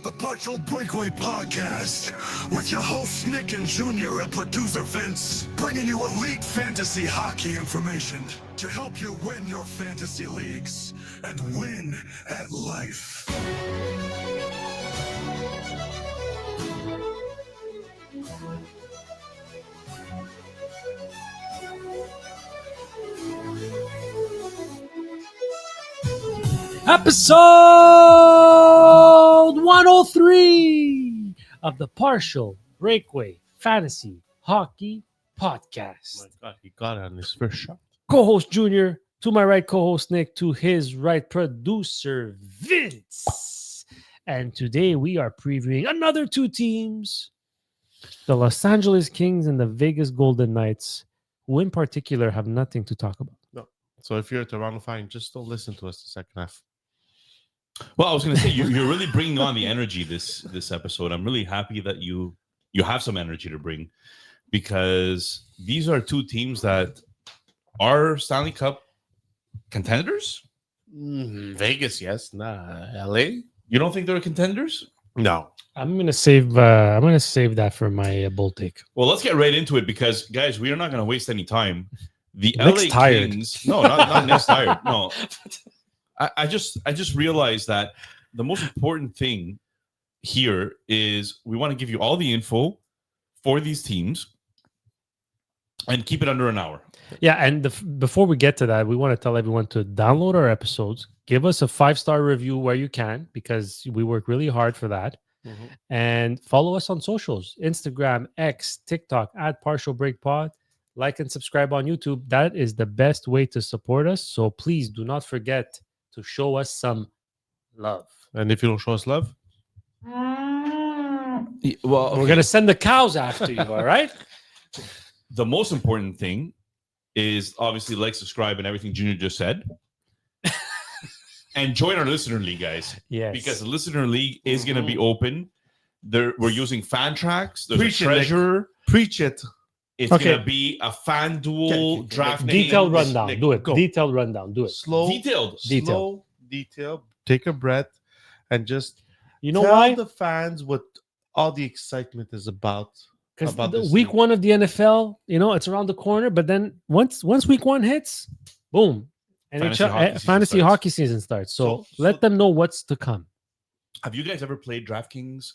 The Partial Breakaway Podcast with your hosts Nick and Junior and producer Vince, bringing you elite fantasy hockey information to help you win your fantasy leagues and win at life. Episode 103 of the Partial Breakaway Fantasy Hockey Podcast. Oh my God, he got it on his first shot. Co-host Junior, to my right, co-host Nick, to his right, producer Vince. And today we are previewing another two teams, the Los Angeles Kings and the Vegas Golden Knights, who in particular have nothing to talk about. No. So if you're a Toronto fan, just don't listen to us the second half. Well, I was going to say you're really bringing on the energy this episode. I'm really happy that you have some energy to bring, because these are two teams that are Stanley Cup contenders. Vegas, yes. Nah, LA. You don't think they're contenders? No. I'm gonna save that for my bold take. Well, let's get right into it, because guys, we are not going to waste any time. The Nick's LA tired. Kings, no, not Nick's tired. No, I just realized that the most important thing here is we want to give you all the info for these teams and keep it under an hour. Yeah, and before we get to that, we want to tell everyone to download our episodes, give us a 5-star review where you can, because we work really hard for that, and follow us on socials: Instagram, X, TikTok @Partial Break Pod. Like and subscribe on YouTube. That is the best way to support us. So please do not forget to show us some love. And if you don't show us love, Well, We're gonna send the cows after you. All right. the most important thing is obviously like, subscribe, and everything Junior just said. And join our listener league, guys. Yes. Because the listener league is going to be open. We're using fan tracks. There's Preach a it, Nick. treasure. preach it. It's Okay. going to be a FanDuel Okay, draft. Detailed games. rundown. Nick, Do it. go. Detailed rundown. Do it. Slow, Detailed. Detail. detail. Take a breath and just You know tell why? the fans what all the excitement is about. Because about the this week league. one of the NFL, it's around the corner. But then once week one hits, boom, fantasy hockey season starts. So let them know what's to come. Have you guys ever played DraftKings,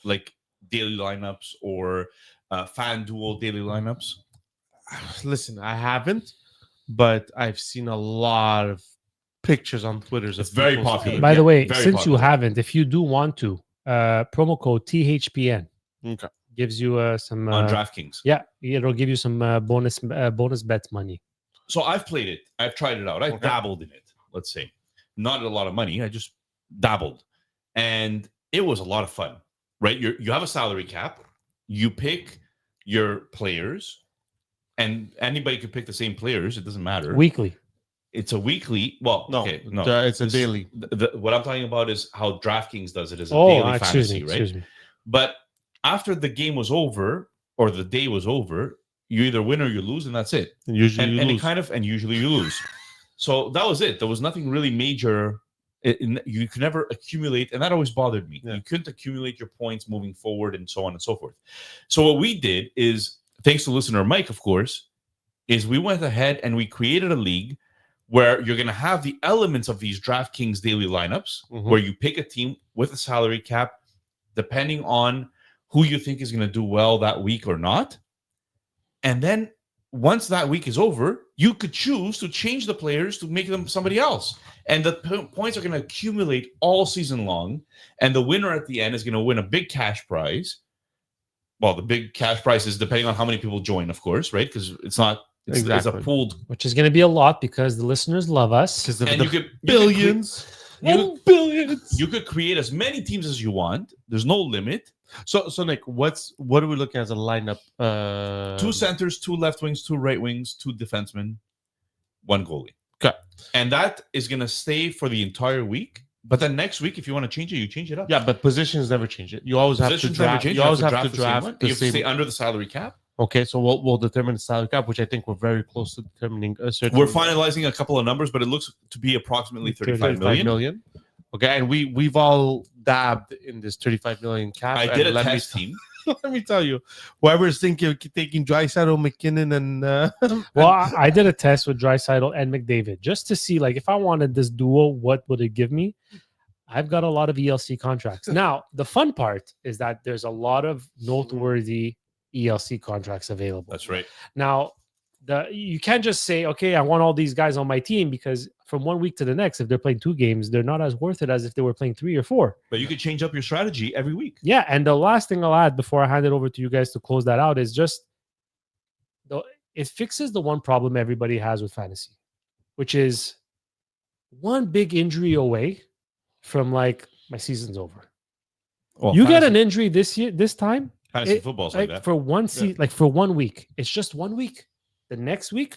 like daily lineups or FanDuel daily lineups? Listen, I haven't, but I've seen a lot of pictures on Twitter. It's very popular. By the way, very since you popular. haven't, if you do want to, promo code THPN Okay. gives you some On DraftKings. Yeah, it'll give you some bonus bets money. So I've played it. I've tried it out. I dabbled in it, let's say. Not a lot of money. I just dabbled. And it was a lot of fun, right? You have a salary cap. You pick your players, and anybody could pick the same players. It doesn't matter. Weekly. It's a weekly. Well, No, okay, no. it's a This- daily. What I'm talking about is how DraftKings does it as a Oh, daily excuse fantasy, me. right? Excuse me. But after the game was over or the day was over, you either win or you lose, and that's it. And usually And, you and lose. and usually you lose. So that was it. There was nothing really major. You could never accumulate, and that always bothered me. Yeah. You couldn't accumulate your points moving forward, and so on and so forth. So what we did is, thanks to listener Mike, of course, is we went ahead and we created a league where you're going to have the elements of these DraftKings daily lineups, where you pick a team with a salary cap, depending on who you think is going to do well that week or not. And then once that week is over, you could choose to change the players to make them somebody else. And the points are going to accumulate all season long. And the winner at the end is going to win a big cash prize. Well, the big cash prize is depending on how many people join, of course, right? Because it's a pooled. Which is going to be a lot because the listeners love us. Because of And the you could billions. Billions. You could create as many teams as you want. There's no limit. So Nick, what are we looking at as a lineup? 2 centers, 2 left wings, 2 right wings, 2 defensemen, 1 goalie. Okay. And that is going to stay for the entire week. But then next week, if you want to change it, you change it up. Yeah, but positions never change it. You always have to Positions never draft. change. You always have to the same draft one. the You have to same. stay under the salary cap. Okay, so we'll determine the salary cap, which I think we're very close to determining a certain. We're finalizing a couple of numbers, but it looks to be approximately 35 million. million. Okay, and we've all dabbed in this 35 million cap. I and did a let me test team. Let me tell you, whoever's thinking of taking Draisaitl, McKinnon, and Well, I did a test with Draisaitl and McDavid just to see, like, if I wanted this duo, what would it give me? I've got a lot of ELC contracts. Now, the fun part is that there's a lot of noteworthy ELC contracts available. That's right. Now, you can't just say, okay, I want all these guys on my team, because from 1 week to the next, if they're playing 2 games, they're not as worth it as if they were playing 3 or 4. But you could change up your strategy every week. Yeah, and the last thing I'll add before I hand it over to you guys to close that out is just it fixes the one problem everybody has with fantasy, which is one big injury away from like my season's over. Well, You get an injury this time, fantasy football's like that. for one like for 1 week. It's just 1 week. The next week,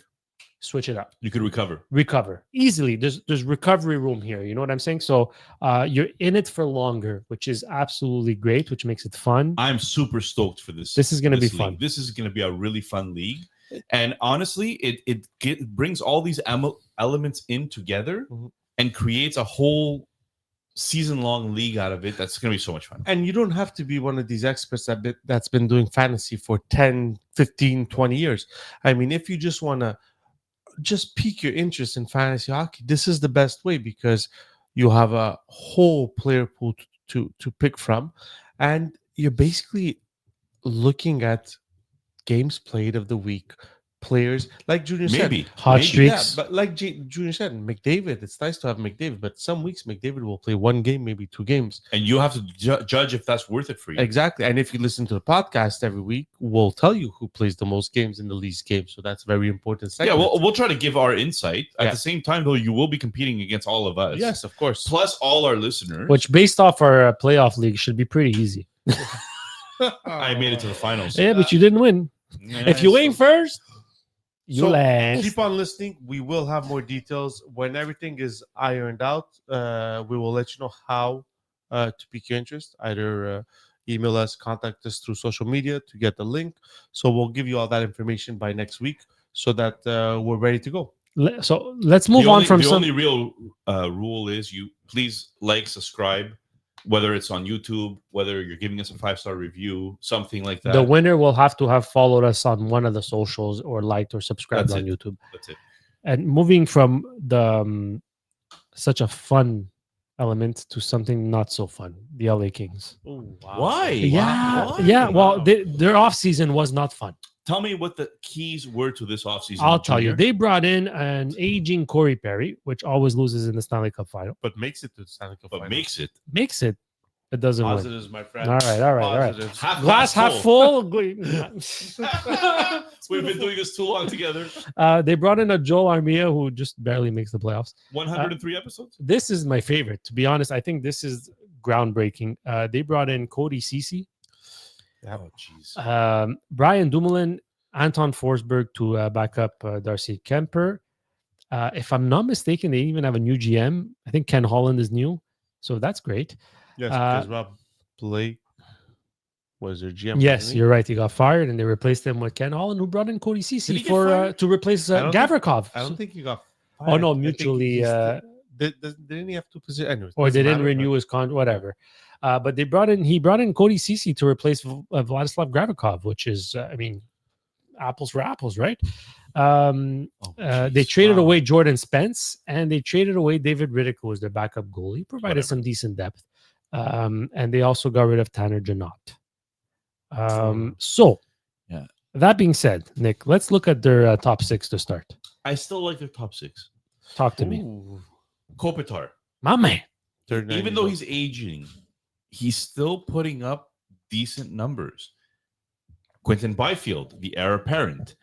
switch it up. You could Recover easily. There's recovery room here. You know what I'm saying? So you're in it for longer, which is absolutely great, which makes it fun. I'm super stoked for this. This is going to be league. fun. This is going to be a really fun league. And honestly, it brings all these elements in together and creates a whole season-long league out of it. That's going to be so much fun. And you don't have to be one of these experts that's been doing fantasy for 10, 15, 20 years. I mean, if you just want to just pique your interest in fantasy hockey, this is the best way, because you have a whole player pool to pick from, and you're basically looking at games played of the week, players like Junior Maybe said, Hot maybe. streaks. but like Junior said, McDavid. It's nice to have McDavid, but some weeks McDavid will play 1 game, maybe 2 games. And you have to judge if that's worth it for you. Exactly. And if you listen to the podcast every week, we'll tell you who plays the most games in the least games. So that's very important. Yeah, we'll try to give our insight. At Yeah. the same time, though, you will be competing against all of us. Yes, of course. Plus all our listeners. Which, based off our playoff league, should be pretty easy. I made it to the finals. Yeah, but you didn't win. If you win first, you So, last. keep on listening. We will have more details when everything is ironed out. We will let you know how to pique your interest. Either email us, contact us through social media to get the link. So we'll give you all that information by next week, so that we're ready to go. So let's move on from the some. only real rule is you please like, subscribe, whether it's on YouTube, whether you're giving us a 5-star review, something like that. The winner will have to have followed us on one of the socials or liked or subscribed That's on it. YouTube. That's it. And moving from the such a fun element to something not so fun, the LA Kings. Oh, wow. Why? Yeah, Why? yeah. Well, Wow. their off season was not fun. Tell me what the keys were to this offseason. I'll tell you. Junior. They brought in an aging Corey Perry, which always loses in the Stanley Cup final. But makes it to the Stanley Cup But final. makes it. Makes it. It doesn't win. Positives, my friend. All right. Positives. Glass half full. We've been doing this too long together. They brought in a Joel Armia who just barely makes the playoffs. 103 episodes. This is my favorite, to be honest. I think this is groundbreaking. They brought in Cody Ceci, Oh, jeez. Brian Dumoulin, Anton Forsberg to back up Darcy Kemper. If I'm not mistaken, they even have a new GM. I think Ken Holland is new, so that's great. Yes, because Rob Blake was their GM. Yes, wasn't he? you're right. He got fired, and they replaced him with Ken Holland, who brought in Cody Ceci Did he get for fired? to replace I don't think- Gavrikov. I don't think he got. Oh no, fired. I think mutually. he's didn't he have 2 positions? Anyways, Or they doesn't didn't matter, renew his contract, whatever. But he brought in Cody Ceci to replace Vladislav Gavrikov, which is, I mean, apples for apples, right? They traded away Jordan Spence, and they traded away David Riddick, who was their backup goalie, provided Whatever. some decent depth. And they also got rid of Tanner Janot. So, Yeah. That being said, Nick, let's look at their top 6 to start. I still like their top 6. Talk to me. Ooh, Kopitar. My man. third night Even he's though up. he's aging, he's still putting up decent numbers. Quentin Byfield, the heir apparent,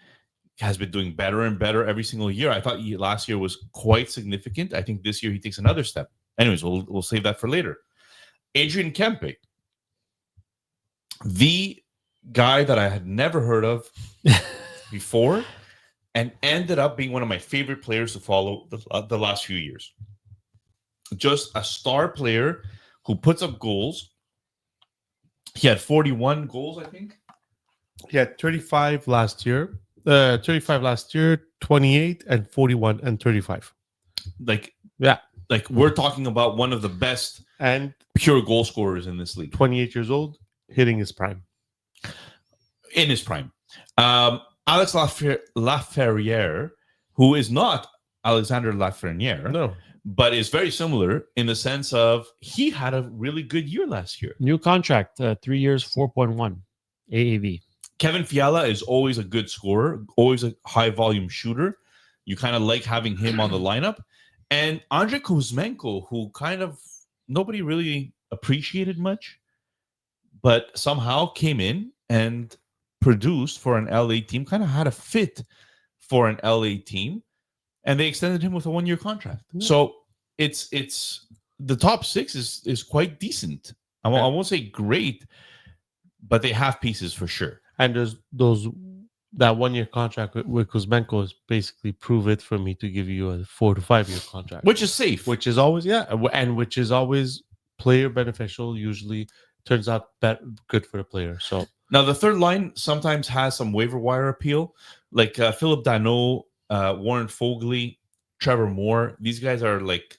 has been doing better and better every single year. I thought last year was quite significant. I think this year he takes another step. Anyways, we'll save that for later. Adrian Kempe, the guy that I had never heard of before, and ended up being one of my favorite players to follow the last few years. Just a star player who puts up goals. He had 41 goals, I think. He had 35 last year. 28 and 41 and 35. Like Yeah. we're talking about one of the best And pure goal scorers in this league 28 years old, hitting his prime. in his prime. Alex Laferriere, who is not Alexander Lafreniere, No. but is very similar in the sense of he had a really good year last year. New contract, 3 years, 4.1 AAV. Kevin Fiala is always a good scorer, always a high volume shooter. You kind of like having him on the lineup. And Andrei Kuzmenko, who kind of nobody really appreciated much, but somehow came in and produced for an LA team, kind of had a fit for an LA team, and they extended him with a 1-year contract. Yeah. So it's the top 6 is quite decent. I won't say great, but they have pieces for sure. And there's that 1-year contract with Kuzmenko is basically prove it for me to give you a 4 to 5 year contract, Which is safe. which is always and which is always player beneficial. Usually turns out good for the player. So Now, the third line sometimes has some waiver wire appeal, like Philip Danault, Warren Fogley, Trevor Moore. These guys are like,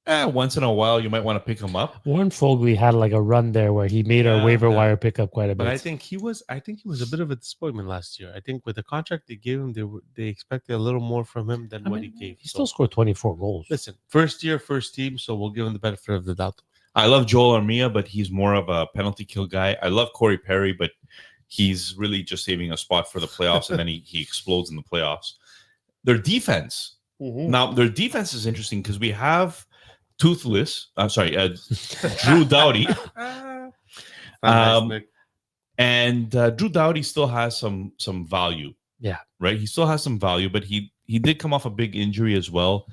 once in a while, you might want to pick them up. Warren Fogley had like a run there where he made our waiver Yeah. wire pickup quite a bit. but I think he was a bit of a disappointment last year. I think with the contract they gave him, they expected a little more from him than what he gave. He still scored 24 goals. Listen, first year, first team, so we'll give him the benefit of the doubt. I love Joel Armia, but he's more of a penalty kill guy. I love Corey Perry, but he's really just saving a spot for the playoffs, and then he explodes in the playoffs. Their defense. Now, their defense is interesting because we have Drew Doughty. And Drew Doughty still has some value. Yeah. Right? He still has some value, but he did come off a big injury as well.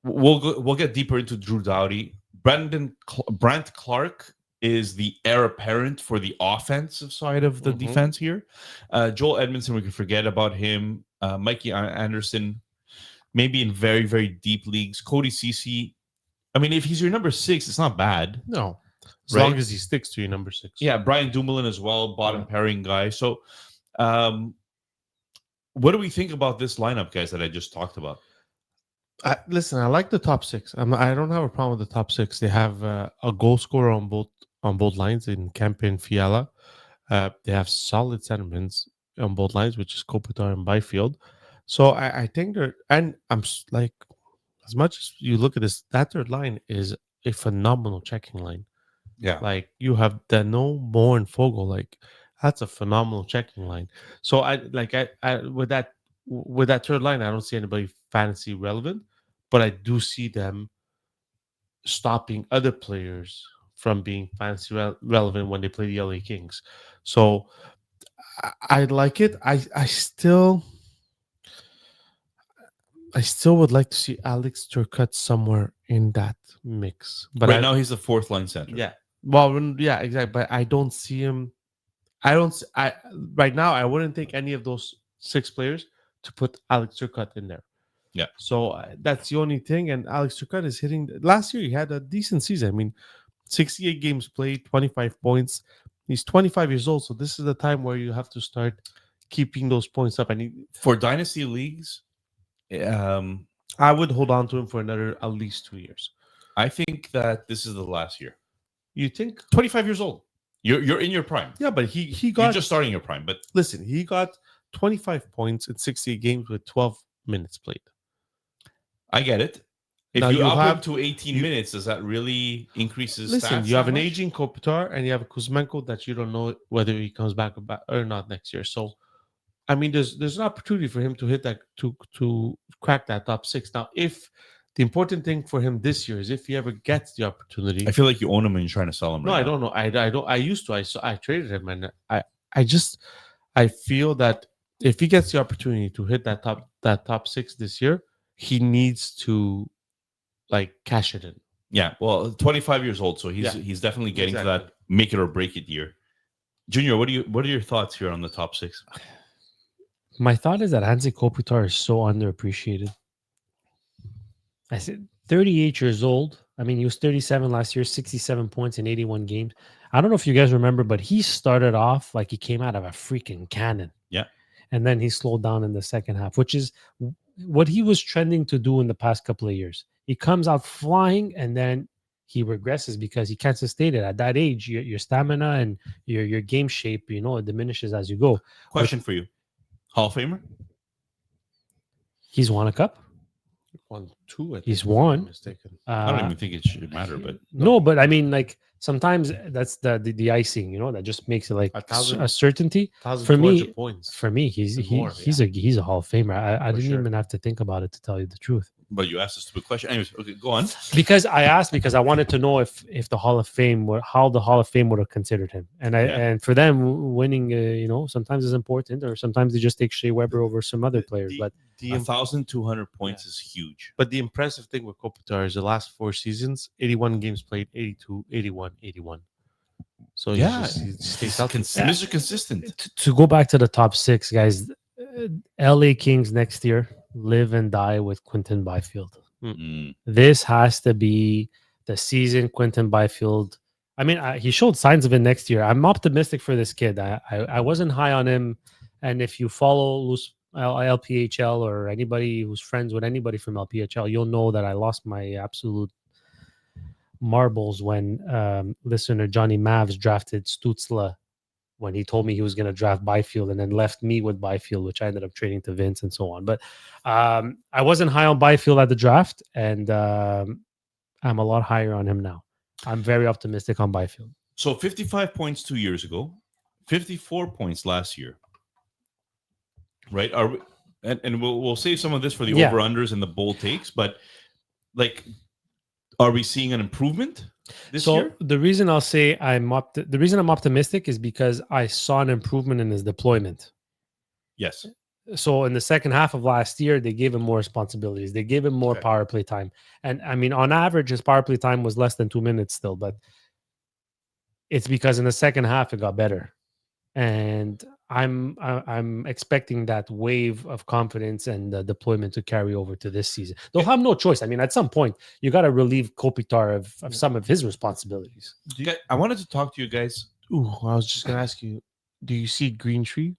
We'll get deeper into Drew Doughty. Brant Clark is the heir apparent for the offensive side of the defense here. Joel Edmondson, we can forget about him. Mikey Anderson, maybe in very, very deep leagues. Cody Ceci. I mean, if he's your number 6, it's not bad. No. As Right? long as he sticks to your number 6. Yeah, Brian Dumoulin as well, bottom pairing guy. So, what do we think about this lineup, guys, that I just talked about? Listen, I like the top 6. I don't have a problem with the top 6. They have a goal scorer on both lines in Kempe and Fiala. They have solid centermen on both lines, which is Kopitar and Byfield. So I think they're, and like, as much as you look at this, that third line is a phenomenal checking line. Yeah. Like you have Danault, Moore, and Fogel. Like that's a phenomenal checking line. So I with that third line, I don't see anybody fantasy relevant, but I do see them stopping other players from being fantasy relevant when they play the LA Kings. So I like it. I still would like to see Alex Turcotte somewhere in that mix. But right now, he's the 4th line center. yeah. Well, yeah, exactly. But I don't see him. Right now, I wouldn't take any of those 6 players to put Alex Turcotte in there. Yeah. So that's the only thing. And Alex Turcotte is hitting. Last year, he had a decent season. I mean, 68 games played, 25 points. He's 25 years old. So this is the time where you have to start keeping those points up. And For dynasty leagues, I would hold on to him for another at least 2 years. I think that this is the last year. You think? 25 years old. You're in your prime. Yeah, but he You're got. just starting your prime. But Listen, he got 25 points in 68 games with 12 minutes played. I get it. If Now you you up have- him to 18 minutes, does that really increase his Listen, stats you have that an much? aging Kopitar and you have a Kuzmenko that you don't know whether he comes back or not next year. So, I mean, there's an opportunity for him to hit that to crack that top 6. Now, if the important thing for him this year is if he ever gets the opportunity. I feel like you own him and you're trying to sell him. No, right I now. don't know. I don't. I used to. I traded him, and I feel that if he gets the opportunity to hit that top 6 this year, he needs to like cash it in. Yeah, well, 25 years old, so he's definitely getting to that make it or break it year. Junior, what are your thoughts here on the top 6? My thought is that Hansi Kopitar is so underappreciated. I said 38 years old. I mean, he was 37 last year, 67 points in 81 games. I don't know if you guys remember, but he started off like he came out of a freaking cannon. Yeah. And then he slowed down in the second half, which is what he was trending to do in the past couple of years. He comes out flying, and then he regresses because he can't sustain it. At that age, your stamina and your game shape, it diminishes as you go. Question for you. Hall of Famer? He's won a cup. Won 2. I think, He's if I'm not won. mistaken. I don't even think it should matter, but No, but I mean, like sometimes that's the icing, that just makes it like a certainty. For me, 1,200 points. For me, he's a Hall of Famer. I didn't even have to think about it, to tell you the truth. But you asked a stupid question. Anyways, okay, go on. Because I wanted to know if the Hall of Fame how the Hall of Fame would have considered him, and for them winning, sometimes is important, or sometimes they just take Shea Weber over some other players. But 1,200 points is huge. But the impressive thing with Kopitar is the last 4 seasons, 81 games played, 82, 81, 81. So he stays out. Mr. Consistent. To go back to the top 6, guys, LA Kings next year live and die with Quinton Byfield. This has to be the season Quinton Byfield. I mean, he showed signs of it next year. I'm optimistic for this kid. I wasn't high on him, and if you follow LPHL or anybody who's friends with anybody from LPHL, you'll know that I lost my absolute marbles when listener Johnny Mavs drafted Stutzla when he told me he was going to draft Byfield, and then left me with Byfield, which I ended up trading to Vince and so on. But I wasn't high on Byfield at the draft, and I'm a lot higher on him now. I'm very optimistic on Byfield. So 55 points 2 years ago, 54 points last year. Right? And we'll save some of this for the over-unders and the bold takes, but are we seeing an improvement this year? The reason I'll say the reason I'm optimistic is because I saw an improvement in his deployment. Yes. So in the second half of last year, they gave him more responsibilities. They gave him more power play time. And I mean, on average, his power play time was less than 2 minutes still, but it's because in the second half it got better. And I'm expecting that wave of confidence and deployment to carry over to this season. They'll have no choice. I mean, at some point, you got to relieve Kopitar of some of his responsibilities. I wanted to talk to you guys. Ooh, I was just gonna ask you: do you see Green Tree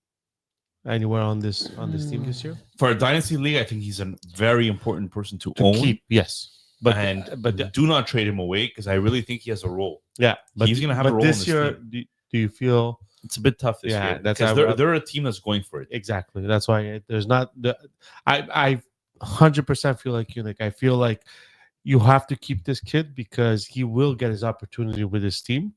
anywhere on this team this year? For a dynasty league, I think he's a very important person to own. Keep, yes, but do not trade him away, because I really think he has a role. Yeah, but he's gonna have a role this in this year. team. Do you feel? It's a bit tough this year. That's because they're a team that's going for it. Exactly. That's why there's not the. I 100% feel like you. Like I feel like you have to keep this kid because he will get his opportunity with his team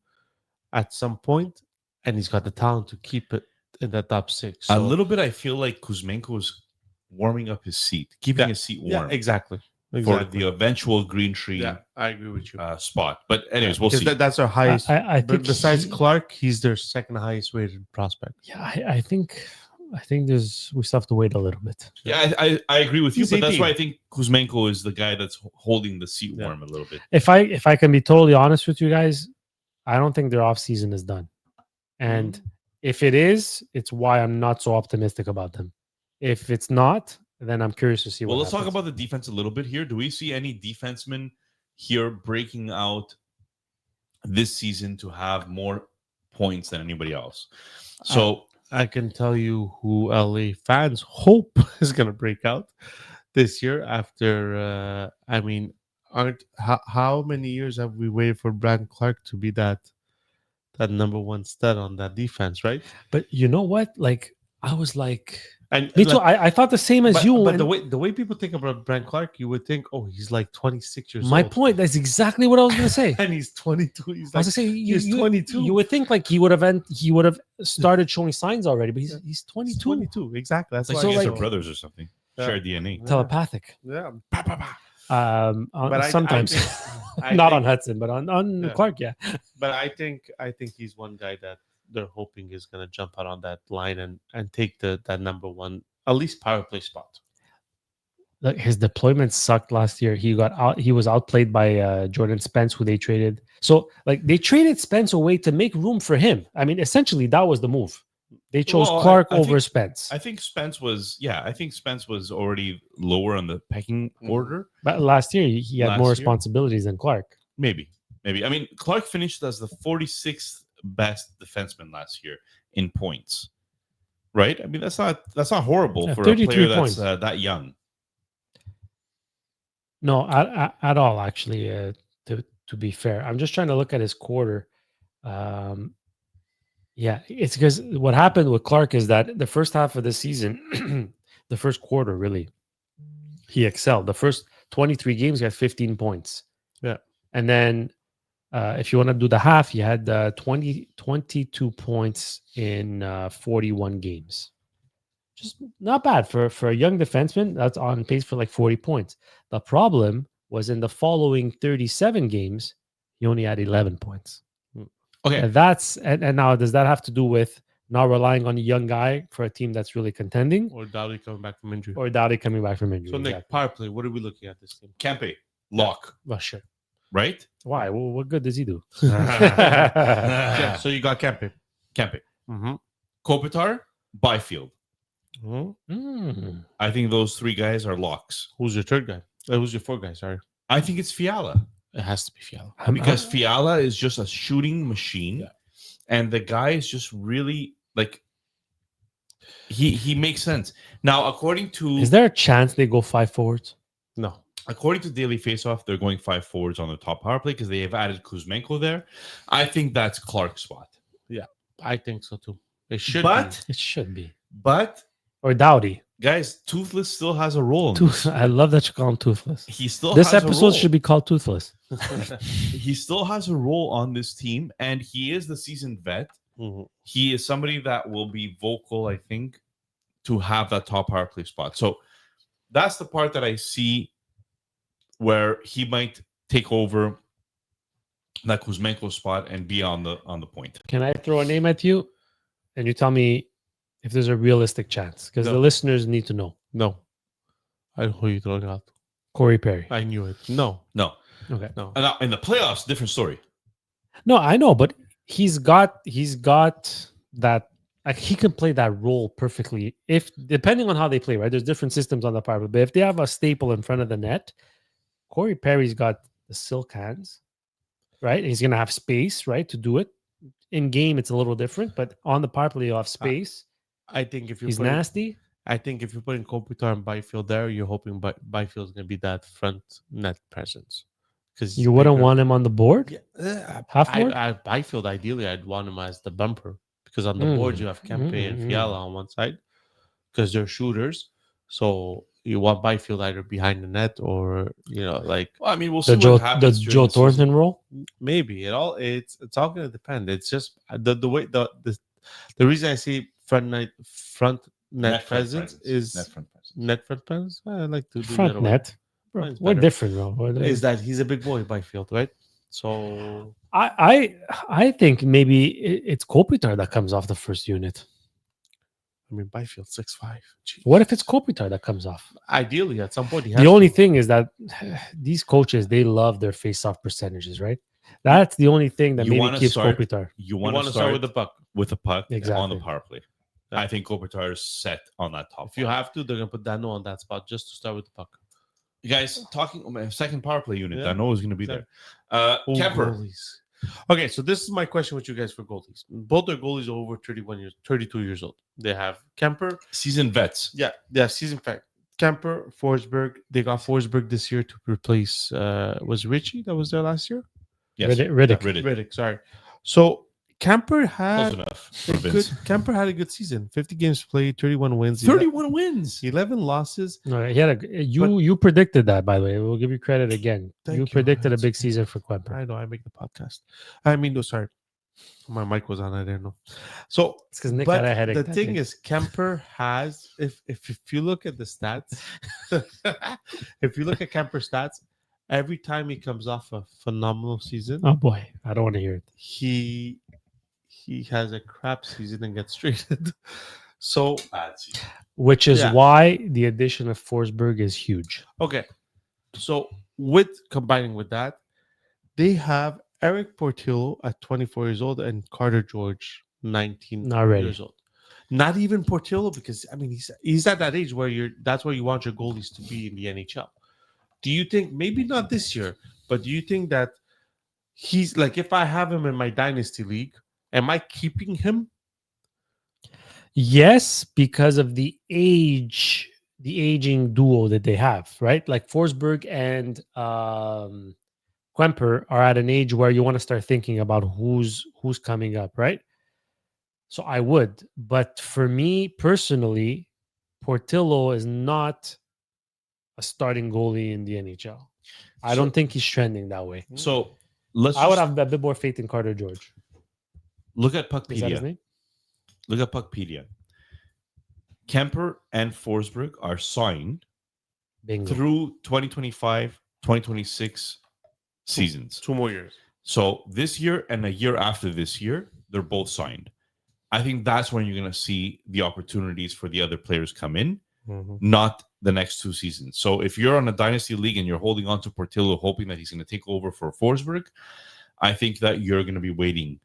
at some point, and he's got the talent to keep it in the top 6. So, a little bit, I feel like Kuzmenko is warming up his seat, keeping his seat warm. Yeah, exactly. For the eventual Green Tree. Yeah, I agree with you. Spot. But anyways, we'll see. That's our highest. I think besides Clark, he's their second highest rated prospect. Yeah, I think we still have to wait a little bit. Yeah, I agree with you, He's but 18. that's why I think Kuzmenko is the guy that's holding the seat warm a little bit. If I can be totally honest with you guys, I don't think their off season is done. And if it is, it's why I'm not so optimistic about them. If it's not, then I'm curious to see what let's happens. talk about the defense a little bit here. Do we see any defensemen here breaking out this season to have more points than anybody else? So I can tell you who LA fans hope is going to break out this year after, how many years have we waited for Brandon Clark to be that number one stud on that defense, right? But you know what? Like, I was like... And me too. I thought the same as you. But the way people think about Brandon Clark, you would think, oh, he's like 26 years old. My point. That's exactly what I was going to say. And he's 22. He's like, he's 22. You would think like he would have started showing signs already, but he's 22. He's 22. Exactly. That's like why. they're brothers or something. Share DNA. Telepathic. Yeah. Sometimes not on Hudson, but on Clark. Yeah. But I think he's one guy that they're hoping is going to jump out on that line and take that number one, at least power play spot. Look, his deployment sucked last year. He was outplayed by Jordan Spence, who they traded. So like they traded Spence away to make room for him. I mean, essentially that was the move. They chose Clark over Spence. I think Spence was already lower on the pecking order. But last year he had more responsibilities than Clark. Maybe. I mean, Clark finished as the 46th best defenseman last year in points, right? I mean, that's not horrible for a player that's that young. No, at all. Actually, to be fair, I'm just trying to look at his quarter. Um, yeah, it's because what happened with Clark is that the first half of the season, the first quarter, really, he excelled. The first 23 games, he had 15 points. Yeah. And then if you want to do the half, he had 22 points in 41 games. Just not bad for a young defenseman. That's on pace for like 40 points. The problem was in the following 37 games, he only had 11 points. Okay. And and now does that have to do with not relying on a young guy for a team that's really contending, Or Dowdy coming back from injury. or Doughty coming back from injury? So, Nick, Exactly. power play. What are we looking at this team? Campe, lock, Well, sure. right? Why? Well, what good does he do? Yeah, so you got Kempe. Campe. Mm-hmm. Kopitar, Byfield. Mm-hmm. Mm. I think those three guys are locks. Who's your third guy? Who's your fourth guy? Sorry. I think it's Fiala It has to be Fiala. because Fiala is just a shooting machine, Yeah. and the guy is just really like he makes sense. Now, Is there a chance they go 5 forwards? No. according to Daily Faceoff, they're going 5 forwards on the top power play because they have added Kuzmenko there. I think that's Clark's spot. I think so too. It should But It should be. but Or Doughty. guys, Toothless still has a role. In this. I love that you call him Toothless. He still This has a episode role. should be called Toothless. He still has a role on this team, and he is the seasoned vet. be. Mhm. He is somebody that will be vocal, I think, to have that top power play spot. So that's the part that I see where he might take over that Kuzmenko spot and be on the point. Can I throw a name at you and you tell me if there's a realistic chance? Because No. the listeners need to know. No. I know who you're throwing out. Corey Perry. I knew it. No. No, Okay. No. and now in the playoffs, different story. No, I know, but he's got that, like, he can play that role perfectly if depending on how they play, right? There's different systems on the power play, but if they have a staple in front of the net, Corey Perry's got the silk hands, right? He's gonna have space, right, to do it. In game, it's a little different, but on the power play, you have space. I think if you're He's putting, nasty. I think if you're putting Kopitar and Byfield there, you're hoping Byfield's going to be that front net presence. Because You wouldn't want him on the board? Half board? Byfield, ideally, I'd want him as the bumper. Because on the board, you have Kempe and Fiala on one side. Because they're shooters. So you want Byfield either behind the net or, like Well, I mean, we'll see The what Joe happens. Joe during the season. Thornton role? maybe it's all going to depend. It's just the way the reason I see front net Net front presence is net front presence. net front presence. I like to do Front that way. net. Bro, Mine's we're better. different, bro. Is that he's a big boy, Byfield, right? So I think maybe it's Kopitar that comes off the first unit. I mean, Byfield 6'5". What if it's Kopitar that comes off? Ideally, at some point, he has The only to. thing is that these coaches, they love their face-off percentages, right? That's the only thing that You maybe wanna keeps start- Kopitar. You You want want to to start with the puck. puck on Exactly. the power play. Yeah. I think Kopitar is set on that top. If you line. have to, they're gonna put Dano on that spot just to start with the puck. You guys talking second power play unit, Yeah. I know is going to be Exactly. there. Oh, Kemper, goalies. Okay, so this is my question with you guys for goalies. Both their goalies are over 32 years old. They have Kemper. seasoned vets. Yeah, they have season fact. Kemper, Forsberg. They got Forsberg this year to replace was Richie that was there last year? Yes, Riddick. Riddick, sorry. So Kemper Close had enough. a for Vince. Kemper had a good season. 50 games played, 31 wins, 31 wins. 11 losses. All right, he had you predicted that, by the way. We'll give you credit again. Thank You you. predicted a That's big okay. season for Quemper. I know I make the podcast. I mean, no, sorry. My mic was on, I didn't know. So It's because Nick but had a headache. the that thing day. is, Kemper has if you look at the stats, if you look at Kemper stats, every time he comes off a phenomenal season, Oh boy, I don't want to hear it. he has a crap season and gets traded. So Which is Yeah. why the addition of Forsberg is huge. okay, so combining with that, they have Eric Portillo at 24 years old and Carter George 19 Not ready. years old. Not even Portillo, because I mean he's at that age where that's where you want your goalies to be in the NHL. Do you think maybe not this year, but do you think that he's like, if I have him in my dynasty league, am I keeping him? Yes, because of the age the aging duo that they have, right? Like Forsberg and Kemper are at an age where you want to start thinking about who's coming up, right? So I would, but for me personally, Portillo is not a starting goalie in the NHL. I So- don't think he's trending that way. So let's I would just have a bit more faith in Carter George. look at Is that his Puckpedia. name? Look at Puckpedia. Kemper and Forsberg are signed Bingo. through 2025, 2026 seasons. 2 more years. So this year and a year after this year, they're both signed. I think that's when you're going to see the opportunities for the other players come in, not the next 2 seasons. So if you're on a dynasty league and you're holding on to Portillo, hoping that he's going to take over for Forsberg, I think that you're going to be waiting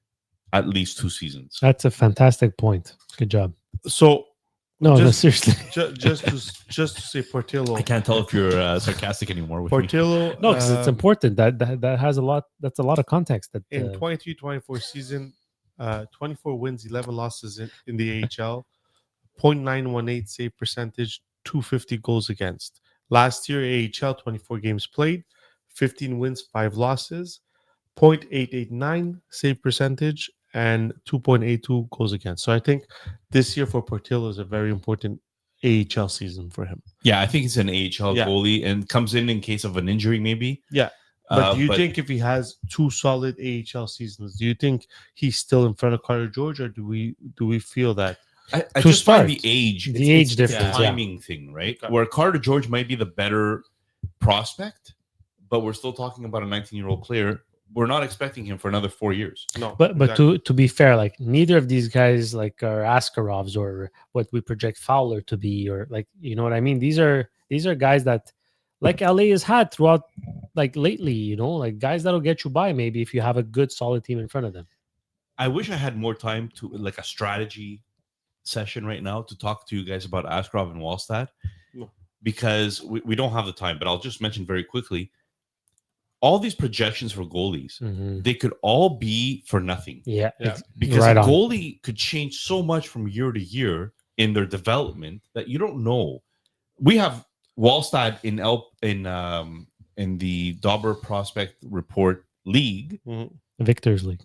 at least 2 seasons. That's a fantastic point. Good job. So No, Just- seriously. just to say Portillo. I can't tell if you're sarcastic anymore with me. Portillo. No, because it's important. That has a lot. That's a lot of context. That In 23-24 season, 24 wins, 11 losses in the AHL, 0.918 save percentage, 250 goals against. Last year, AHL, 24 games played, 15 wins, 5 losses, 0.889 save percentage, and 2.82 goals against. So I think this year for Portillo is a very important AHL season for him. Yeah, I think he's an AHL Yeah. goalie and comes in case of an injury, maybe. Yeah. But do you but think if he has 2 solid AHL seasons, do you think he's still in front of Carter George, or do we feel that? I to just find the start, age, the age it's difference, a yeah. timing thing, right? Okay. Where Carter George might be the better prospect, but we're still talking about a 19-year-old player. We're not expecting him for another 4 years. No, But exactly. to be fair, like neither of these guys like are Askarovs or what we project Fowler to be, or like you know what I mean. These are guys that like LA has had throughout like lately. You know, like guys that'll get you by maybe if you have a good solid team in front of them. I wish I had more time to like a strategy session right now to talk to you guys about Askarov and Wallstad No. because we don't have the time. But I'll just mention very quickly, all these projections for goalies, they could all be for nothing. Yeah, Yeah. Because right a on. goalie could change so much from year to year in their development that you don't know. We have Wallstad in the Dauber Prospect Report League. Victor's League.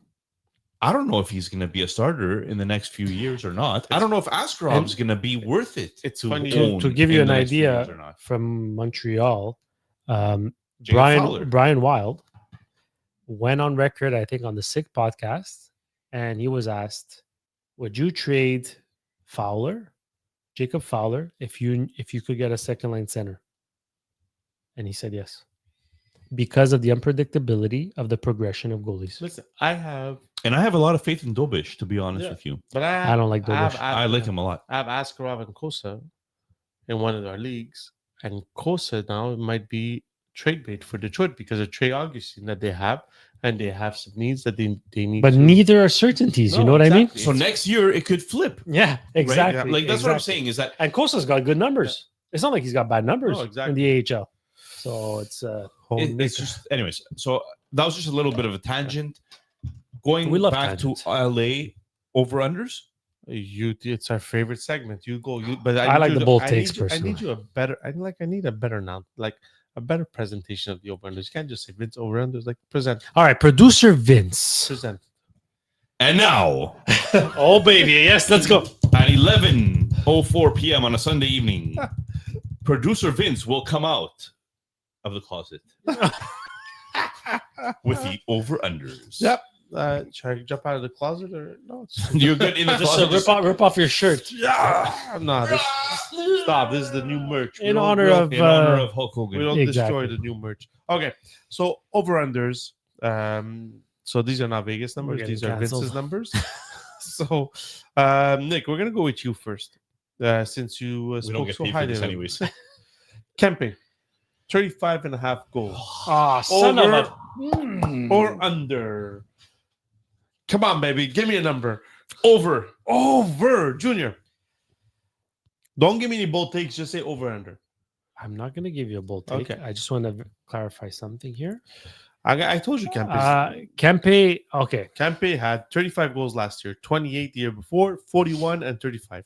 I don't know if he's going to be a starter in the next few years or not. I don't know if Askarov is going to be worth it. It's to funny- own To give you in an the next few years idea or not. from Montreal, Jacob Fowler. Brian Wild went on record, I think, on the Sick podcast, and he was asked, "Would you trade Fowler, Jacob Fowler, if you could get a second line center?" And he said yes, because of the unpredictability of the progression of goalies. Listen, I have a lot of faith in Dobish, to be honest Yeah. with you. But I don't like Dobish. I like him a lot. I have Askarov and Kosa in one of our leagues, and Kosa now might be trade bait for Detroit because of Trey Augustine that they have, and they have some needs that they need. But to, neither are certainties. You No, know what I mean? exactly. So next year it could flip. Yeah, Right? exactly. Like that's what I'm exactly. saying is that And Kosa's got good numbers. It's not like he's got bad numbers No, exactly. in the AHL. So it's it's just anyways. So that was just a little bit of a tangent. Going We love back tangents. to LA over unders. it's our favorite segment. You go. But I like need the you bold I takes need you- I personally. need you a better. I need a better now, like a better presentation of the over unders. You can't just say Vince over unders. Like present. all right. Producer Vince. And now Oh baby, yes, let's go. at 11:04 p.m. on a Sunday evening, producer Vince will come out of the closet with the over unders. Yep. Should I jump out of the closet or no? You're good in the Just closet. rip off your shirt Yeah. No. Stop. This is the new merch. in honor of In honor of Hulk Hogan. We don't destroy Exactly. the new merch. Okay. So over unders. So these are not Vegas numbers. getting These are canceled. Vince's numbers. So Nick, we're gonna go with you first. Since you we don't spoke get so paid for highly this of him. anyways. Camping. 35.5 goals. Ah, son of Over a. or under. Come on, baby. Give me a number. Over. Junior. Don't give me any bold takes. Just say over under. I'm not gonna give you a bold take. Okay. I just want to clarify something here. I told you Kempe. Kempe. Okay. Kempe had 35 goals last year, 28 the year before, 41 and 35.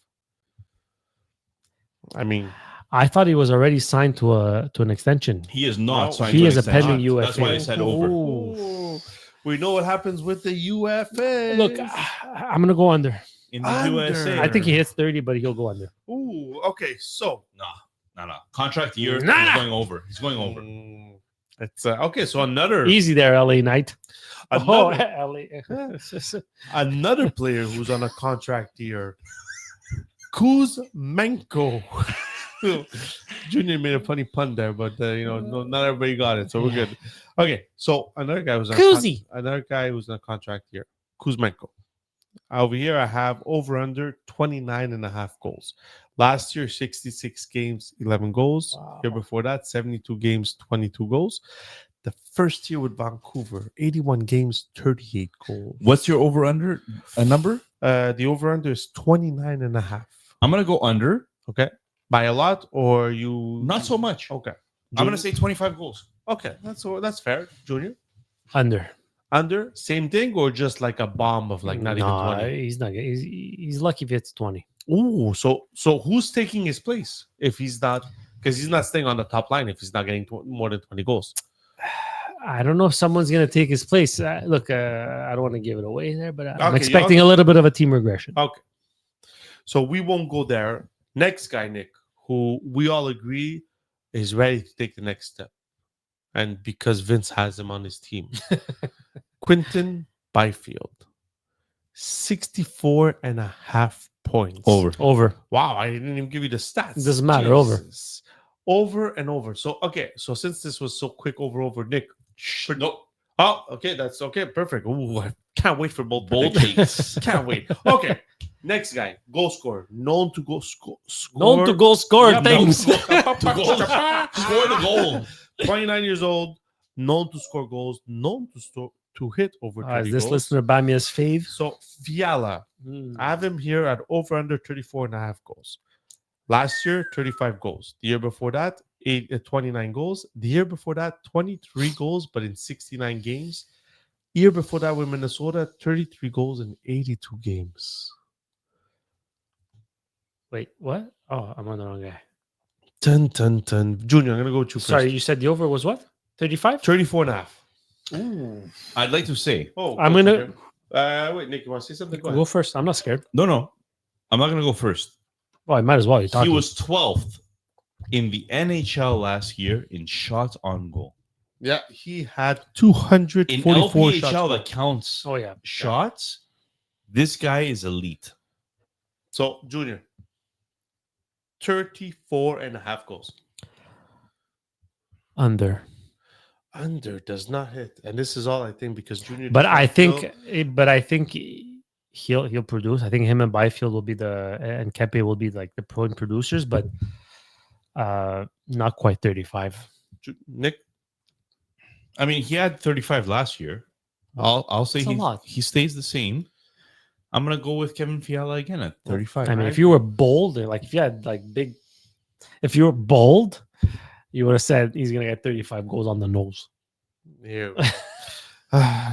I mean, I thought he was already signed to an extension. He is not No, signed. he to an is a extension. pending UFA. That's why I said over. Ooh. We know what happens with the UFA. Look, I'm gonna go under. In the Under. USA, I think he hits 30, but he'll go under. Ooh, okay, so no. Contract year. Nah. He's going over. He's going over. It's okay. So another Easy there, LA Knight. Oh, another, LA. another player who's on a contract year, Kuzmenko. Junior made a funny pun there, but not everybody got it, so we're good. Okay, so another guy who's on another guy who's on a contract year, Kuzmenko. Over here, I have over under 29.5 goals. Last year, 66 games, 11 goals. Wow. Year before that, 72 games, 22 goals. The first year with Vancouver, 81 games, 38 goals. What's your over under a number? The over under is 29.5. I'm gonna go under. Okay. By a lot, or you Not so much. Okay. I'm gonna say 25 goals. Okay, that's fair. Junior. Under. Under, same thing, or just like a bomb of like not even 20? He's not. He's lucky if it's 20. Ooh, so who's taking his place if he's not? Because he's not staying on the top line if he's not getting more than 20 goals. I don't know if someone's gonna take his place. Look, I don't want to give it away there, but I'm Okay, expecting a little bit of a team regression. Okay, so we won't go there. Next guy, Nick, who we all agree is ready to take the next step, and because Vince has him on his team, Quinton Byfield, 64.5 points. Over. Wow, I didn't even give you the stats. It doesn't matter, over. Over and over. So, okay. So, since this was so quick over, Nick. Nope. Oh, okay. That's okay. Perfect. Ooh, I can't wait for bold Bold takes. Can't wait. Okay. Next guy, goal scorer. Known to go score. Known to goal score Yeah, things. Score the goal. 29 years old. Known to score goals. Known to hit over 30 Is this goals. listener Bamia's fave? So, Fiala. I have him here at over under 34.5 goals. Last year, 35 goals. The year before that, 29 goals. The year before that, 23 goals, but in 69 games. Year before that with Minnesota, 33 goals in 82 games. Wait, what? Oh, I'm on the wrong guy. Junior, I'm going to go with you Sorry, first. you said the over was what? 35? 34.5. Ooh. I'd like to say Oh, I'm gonna wait, Nick, you want to say something? Go go ahead. first. I'm not scared. no. I'm not gonna go first. Well, I might as well. You're He talking. was 12th in the NHL last year in shots on goal. Yeah, he had In 244 shots. LPHL that counts Oh yeah. shots. This guy is elite. So, Junior, 34.5 goals. Under. Under does not hit, and this is all I think because Junior. But does I not think feel- he'll produce. I think him and Byfield will be and Kempe will be like the point producers, but not quite 35. Nick. I mean, he had 35 last year. I'll say That's a lot. he stays the same. I'm gonna go with Kevin Fiala again at 35. I mean, if you were bold, like if you had like big, if you were bold, you would have said he's gonna get 35 goals on the nose. Here.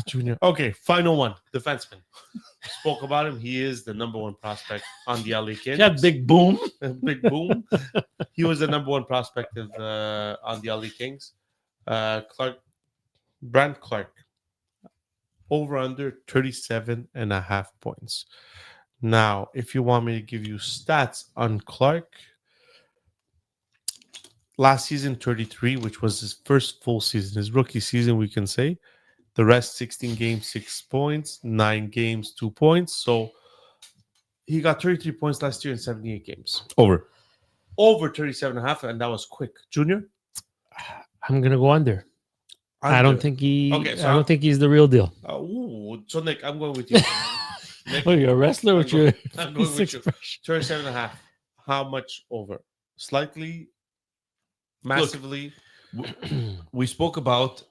Junior. Okay, final one. Defenseman. Spoke about him. He is the number one prospect on the LA Kings. Yeah, big boom. Big boom. He was the number one prospect on the LA Kings. Brant Clark. Over under 37.5 points. Now, if you want me to give you stats on Clark, last season 33, which was his first full season, his rookie season, we can say. The rest 16 games, 6 points, 9 games, 2 points. So he got 33 points last year in 78 games. Over. Over 37.5, and that was quick. Junior? I'm gonna go under. I don't think he. Okay, so I don't think he's the real deal. So Nick, I'm going with you. Nick, Oh, you're a wrestler with your. I'm going with you. 37.5. How much over? Slightly, massively. We spoke about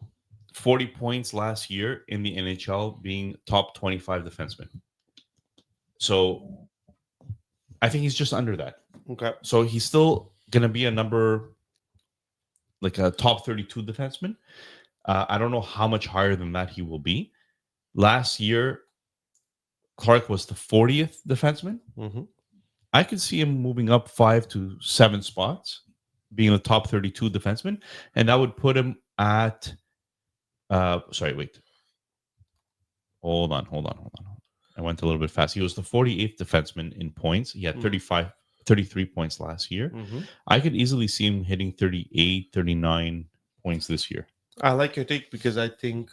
40 points last year in the NHL being top 25 defenseman. So I think he's just under that. Okay. So he's still going to be a number, like a top 32 defenseman. I don't know how much higher than that he will be. Last year, Clark was the 40th defenseman. Mm-hmm. I could see him moving up 5 to 7 spots. being the top 32 defenseman, and that would put him at. Sorry, wait. Hold on. I went a little bit fast. He was the 48th defenseman in points. He had 33 points last year. I could easily see him hitting 38, 39 points this year. I like your take because I think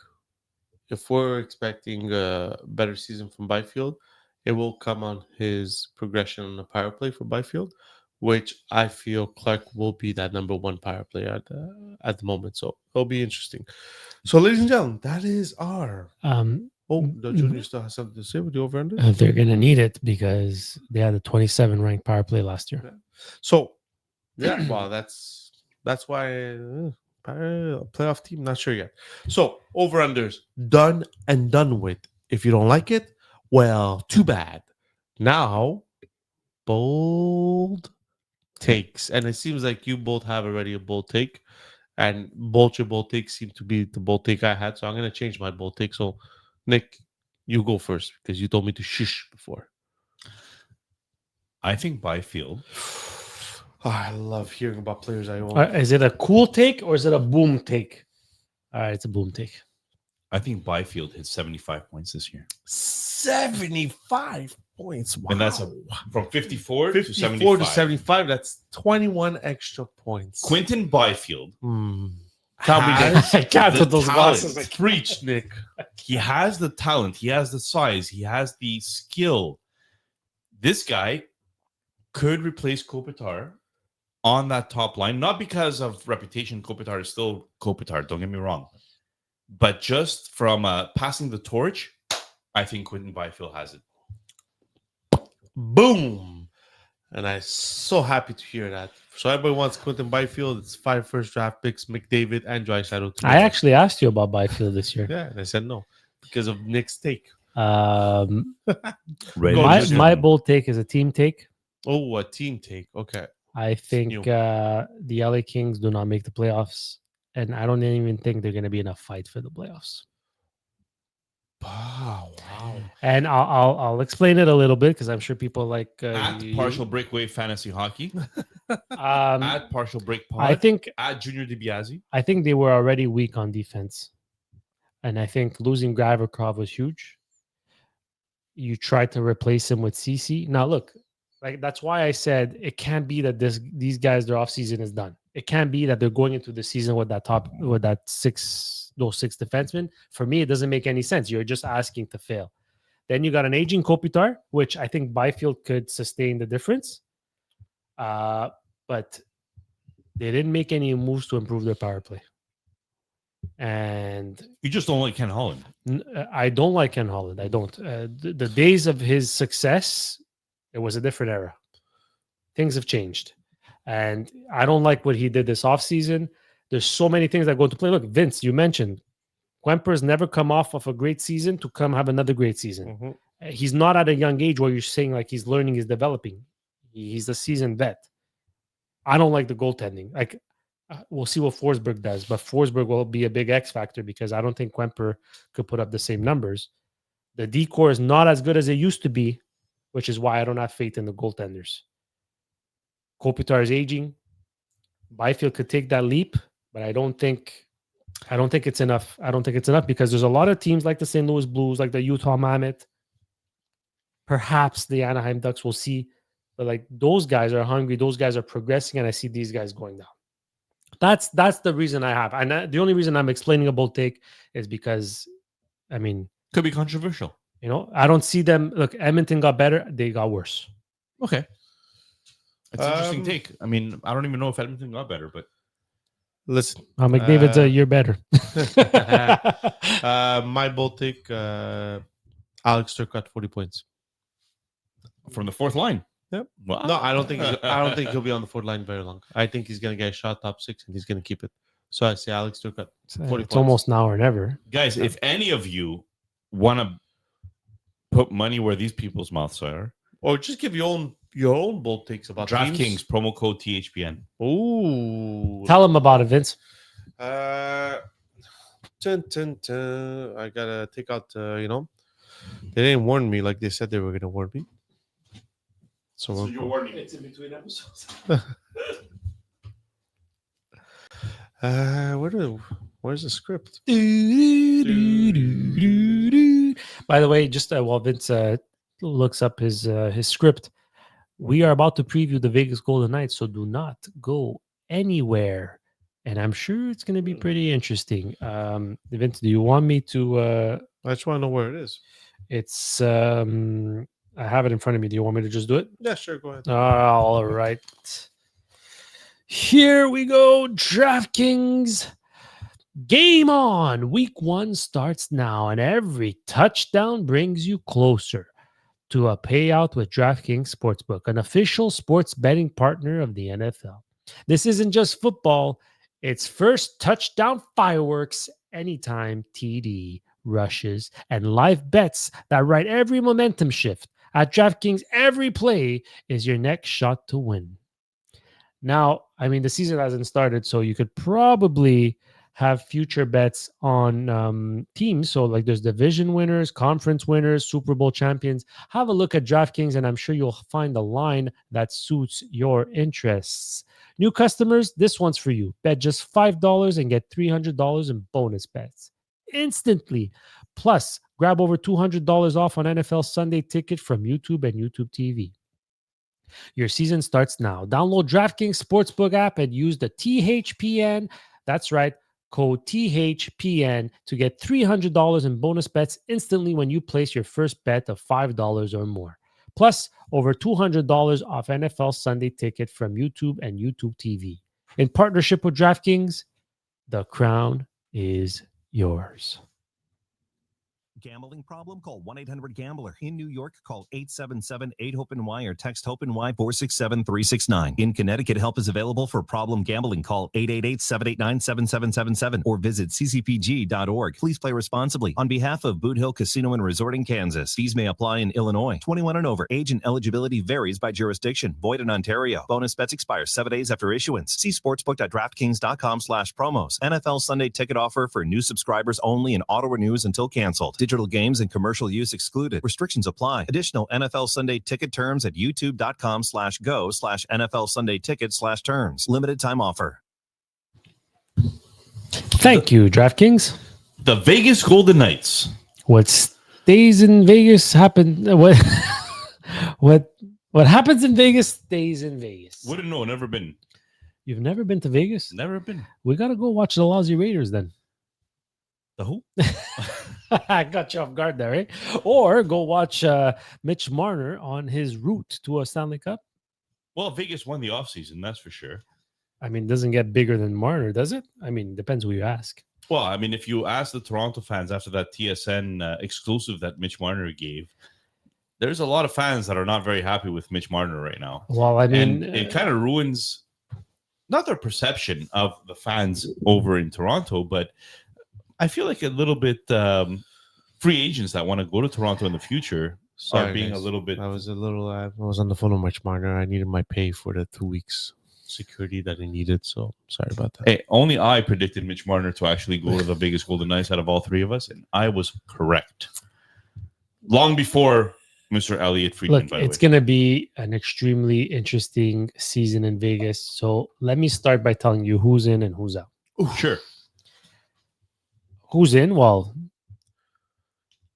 if we're expecting a better season from Byfield, it will come on his progression on the power play for Byfield, which I feel Clark will be that number one power player at the moment. So it'll be interesting. So, ladies and gentlemen, that is our. The junior still has something to say with the over under. They're gonna need it because they had a 27 ranked power play last year. So, yeah, well, that's why playoff team. Not sure yet. So over unders done and done with. If you don't like it, well, too bad. Now, bold takes, and it seems like you both have already a bold take, and both your bold takes seem to be the bold take I had. So I'm gonna change my bold take. So, Nick, you go first because you told me to shush before. I think Byfield. Oh, I love hearing about players I own. Is it a cool take or is it a boom take? All right, it's a boom take. I think Byfield hit 75 points this year. 75 points. Wow. And that's from 54 to 54 75. to 75. That's 21 extra points. Quentin Byfield. Tell me that. I can't the put those talent. glasses. Preach, Nick. He has the talent. He has the size. He has the skill. This guy could replace Kopitar on that top line, not because of reputation. Kopitar is still Kopitar, don't get me wrong, but just from passing the torch, I think Quentin Byfield has it. Boom. And I'm so happy to hear that. So everybody wants Quentin Byfield. It's 5 first draft picks, McDavid and Draisaitl. I actually asked you about Byfield this year. Yeah, and I said no because of Nick's take. My bold take is a team take. Oh, a team take. Okay. I think the LA Kings do not make the playoffs, and I don't even think they're going to be in a fight for the playoffs. Wow. And I'll explain it a little bit because I'm sure people like At Partial Breakaway Fantasy Hockey. at At Partial Break Pod. I think at Junior DiBiase. I think they were already weak on defense, and I think losing Gavrikov was huge. You tried to replace him with CC. Now look, like that's why I said it can't be that these guys their offseason is done. It can't be that they're going into the season with those six defensemen. For me, it doesn't make any sense. You're just asking to fail. Then you got an aging Kopitar, which I think Byfield could sustain the difference. But they didn't make any moves to improve their power play. And You just don't like Ken Holland. I don't like Ken Holland. I don't. The days of his success, it was a different era. Things have changed. And I don't like what he did this offseason. There's so many things that go into play. Look, Vince, you mentioned Quemper's never come off of a great season to come have another great season. Mm-hmm. He's not at a young age where you're saying like he's learning, he's developing. He's a seasoned vet. I don't like the goaltending. Like, we'll see what Forsberg does, but Forsberg will be a big X factor because I don't think Quemper could put up the same numbers. The D-core is not as good as it used to be, which is why I don't have faith in the goaltenders. Kopitar is aging. Byfield could take that leap, but I don't think it's enough. I don't think it's enough because there's a lot of teams like the St. Louis Blues, like the Utah Mammoth, perhaps the Anaheim Ducks, will see. But like those guys are hungry, those guys are progressing, and I see these guys going down. That's the reason I have. And the only reason I'm explaining a bold take is because, I mean, Could be controversial. I don't see them. Look, Edmonton got better, they got worse. Okay. It's an interesting take. I mean, I don't even know if Edmonton got better, but Listen, McDavid's a year better. my bold take: Alex Turcotte 40 points. from the fourth line. Yep. Wow. No, I don't think he'll be on the fourth line very long. I think he's gonna get a shot top 6 and he's gonna keep it. So I say Alex Turcotte. 40 It's points. almost now or never. Guys, if any of you want to put money where these people's mouths are, Or just give your own bold takes about DraftKings, teams. promo code THPN. Ooh. Tell them about it, Vince. I gotta take out. They didn't warn me like they said they were gonna warn me. So you're warning. It's in between episodes. Where's the script? By the way, just while Vince looks up his script, we are about to preview the Vegas Golden Knights, so do not go anywhere. And I'm sure it's going to be pretty interesting. Vince, do you want me to? I just want to know where it is. It's I have it in front of me. Do you want me to just do it? Yeah, sure. Go ahead. All right. Here we go. DraftKings. Game on. Week 1 starts now, and every touchdown brings you closer to a payout with DraftKings Sportsbook, an official sports betting partner of the NFL. This isn't just football. It's first touchdown fireworks, anytime TD rushes, and live bets that ride every momentum shift. At DraftKings, every play is your next shot to win. Now, I mean, the season hasn't started, so you could probably have future bets on teams. So, like, there's division winners, conference winners, Super Bowl champions. Have a look at DraftKings, and I'm sure you'll find a line that suits your interests. New customers, this one's for you. Bet just $5 and get $300 in bonus bets instantly. Plus, grab over $200 off on NFL Sunday Ticket from YouTube and YouTube TV. Your season starts now. Download DraftKings Sportsbook app and use the THPN. That's right, code THPN to get $300 in bonus bets instantly when you place your first bet of $5 or more. Plus, over $200 off NFL Sunday Ticket from YouTube and YouTube TV. In partnership with DraftKings, the crown is yours. Gambling problem? Call 1-800-GAMBLER. In New York, call 877-8-HOPE-NY or text HOPE-NY 467-369. In Connecticut, help is available for problem gambling. Call 888-789-7777 or visit ccpg.org. Please play responsibly. On behalf of Boot Hill Casino and Resort in Kansas, fees may apply in Illinois. 21 and over. Age and eligibility varies by jurisdiction. Void in Ontario. Bonus bets expire 7 days after issuance. See sportsbook.draftkings.com/promos. NFL Sunday Ticket offer for new subscribers only and auto renews until canceled. Digital games and commercial use excluded. Restrictions apply. Additional NFL Sunday Ticket terms at youtube.com/go/NFL Sunday Ticket/terms. Limited time offer. Thank you, DraftKings. The Vegas Golden Knights. What stays in Vegas happen. What happens in Vegas stays in Vegas. Wouldn't know. Never been. You've never been to Vegas? Never been. We got to go watch the lousy Raiders then. The who? I got you off guard there, right? Or go watch Mitch Marner on his route to a Stanley Cup. Well, Vegas won the offseason, that's for sure. I mean, it doesn't get bigger than Marner, does it? I mean, depends who you ask. Well, I mean, if you ask the Toronto fans after that TSN exclusive that Mitch Marner gave, there's a lot of fans that are not very happy with Mitch Marner right now. Well, I mean, and it kind of ruins not their perception of the fans over in Toronto, but I feel like a little bit free agents that want to go to Toronto in the future are being guys. a little bit. I was on the phone with Mitch Marner. I needed my pay for the 2 weeks security that I needed. So sorry about that. Hey, only I predicted Mitch Marner to actually go to the biggest Golden Knights out of all three of us, and I was correct. Long before Mr. Elliott Friedman. Look, it's going to be an extremely interesting season in Vegas. So let me start by telling you who's in and who's out. Ooh, sure. Who's in? Well,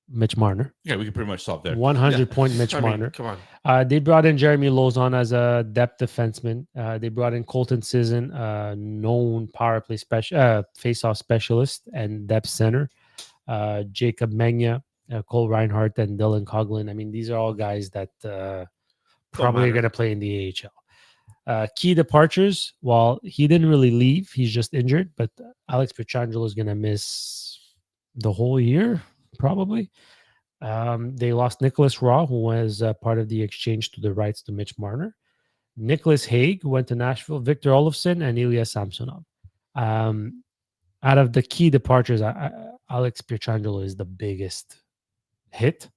Mitch Marner. Yeah, we can pretty much stop there. 100-point Mitch Marner. Come on. They brought in Jeremy Lauzon as a depth defenseman. They brought in Colton Sisson, known power play face-off specialist and depth center. Jacob Menya, Cole Reinhardt, and Dylan Coughlin. I mean, these are all guys that probably are going to play in the AHL. Key departures, well, he didn't really leave. He's just injured, but Alex Pietrangelo is going to miss the whole year, probably. They lost Nicholas Raw, who was part of the exchange to the rights to Mitch Marner. Nicholas Haig went to Nashville. Victor Olofsson and Ilya Samsonov. Out of the key departures, Alex Pietrangelo is the biggest hit.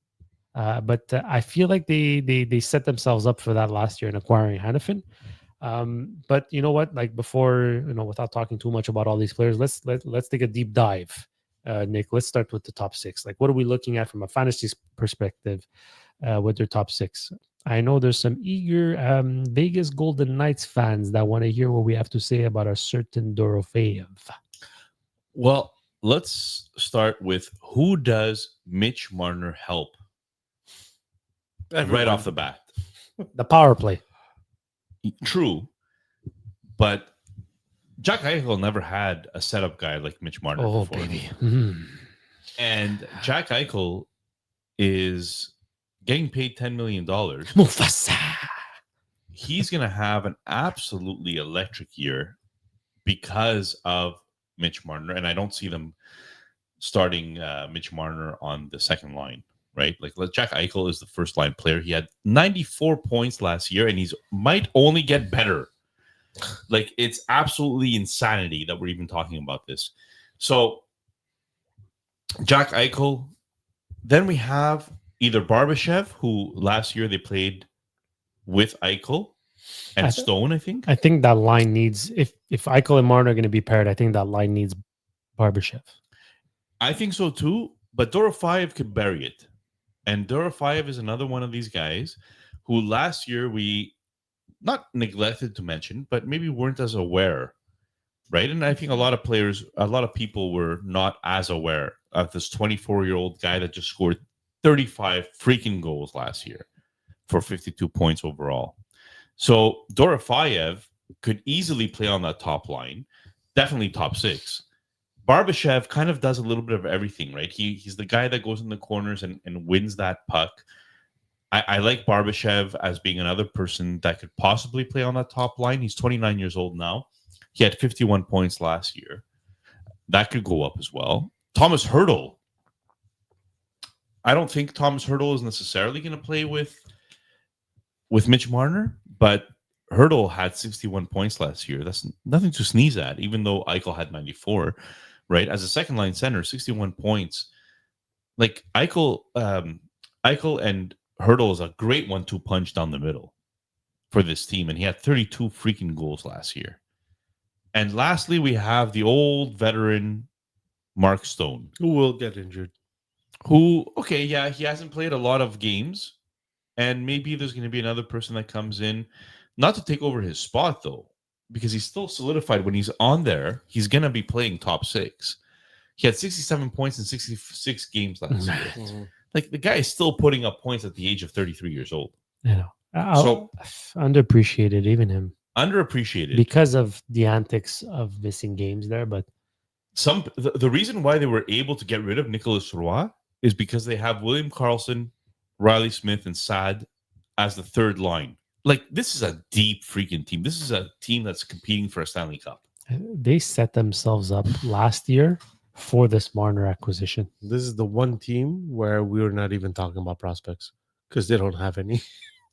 But I feel like they set themselves up for that last year in acquiring Hannafin. But you know what? Like before, without talking too much about all these players, let's take a deep dive. Nick, let's start with the top six. Like, what are we looking at from a fantasy perspective with their top six? I know there's some eager Vegas Golden Knights fans that want to hear what we have to say about a certain Dorofeev. Well, let's start with who does Mitch Marner help right off the bat? The power play. True, but Jack Eichel never had a setup guy like Mitch Marner Oh, before. baby. Mm. And Jack Eichel is getting paid $10 million. Mufasa. He's going to have an absolutely electric year because of Mitch Marner. And I don't see them starting Mitch Marner on the second line, right? Like Jack Eichel is the first line player. He had 94 points last year, and he's might only get better. Like, it's absolutely insanity that we're even talking about this. So Jack Eichel. Then we have either Barbashev, who last year they played with Eichel and Stone, I think. I think that line needs, if Eichel and Marner are going to be paired, I think that line needs Barbashev. I think so too, but Dorofeev could bury it. And Dorofeev is another one of these guys who last year we not neglected to mention, but maybe weren't as aware, right? And I think a lot of people were not as aware of this 24-year-old guy that just scored 35 freaking goals last year for 52 points overall. So Dorofeev could easily play on that top line, definitely top six. Barbashev kind of does a little bit of everything, right? He's the guy that goes in the corners and wins that puck. I like Barbashev as being another person that could possibly play on that top line. He's 29 years old now. He had 51 points last year. That could go up as well. Thomas Hertl. I don't think Thomas Hertl is necessarily going to play with Mitch Marner, but Hertl had 61 points last year. That's nothing to sneeze at, even though Eichel had 94, right? As a second line center, 61 points. Like Eichel and Hertl is a great 1-2 punch down the middle for this team, and he had 32 freaking goals last year. And lastly, we have the old veteran Mark Stone, Who will get injured? who, he hasn't played a lot of games, and maybe there's going to be another person that comes in, not to take over his spot, though, because he's still solidified. When he's on there, he's going to be playing top six. He had 67 points in 66 games last year. Mm-hmm. Like, the guy is still putting up points at the age of 33 years old. You know, So- underappreciated, even him, Underappreciated. because of the antics of missing games there. But The reason why they were able to get rid of Nicolas Roy is because they have William Karlsson, Riley Smith, and Saad as the third line. Like, this is a deep freaking team. This is a team that's competing for a Stanley Cup. they set themselves up last year for this Marner acquisition. This is the one team where we were not even talking about prospects because they don't have any.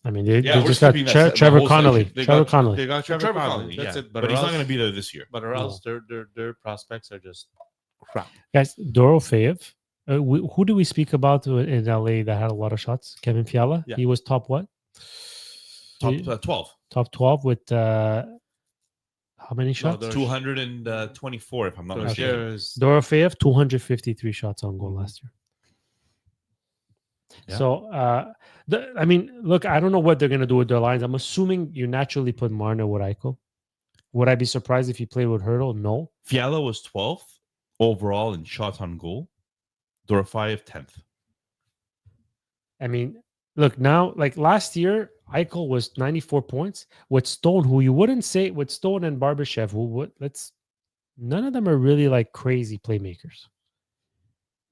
I mean, they Yeah, we're just got skipping that Trevor whole Connolly. section. Trevor Connolly. They got Trevor Connolly. That's yeah. it. But he's not going to be there this year. But or else their prospects are just crap. Guys, Dorofeev. Who do we speak about in LA that had a lot of shots? Kevin Fiala. Yeah. He was top what? Top He- 12. Top 12 with how many shots? there's- 224, if I'm not mistaken. There's Dorofeev, 253 shots on goal last year. Yeah. So, I mean, look, I don't know what they're going to do with their lines. I'm assuming you naturally put Marner with Eichel. Would I be surprised if he played with Hertl? No. Fiala was 12th overall in shots on goal. Dorofeev 10th. I mean, look, now, like last year, Eichel was 94 points with Stone, who you wouldn't say with Stone and Barbashev, none of them are really like crazy playmakers.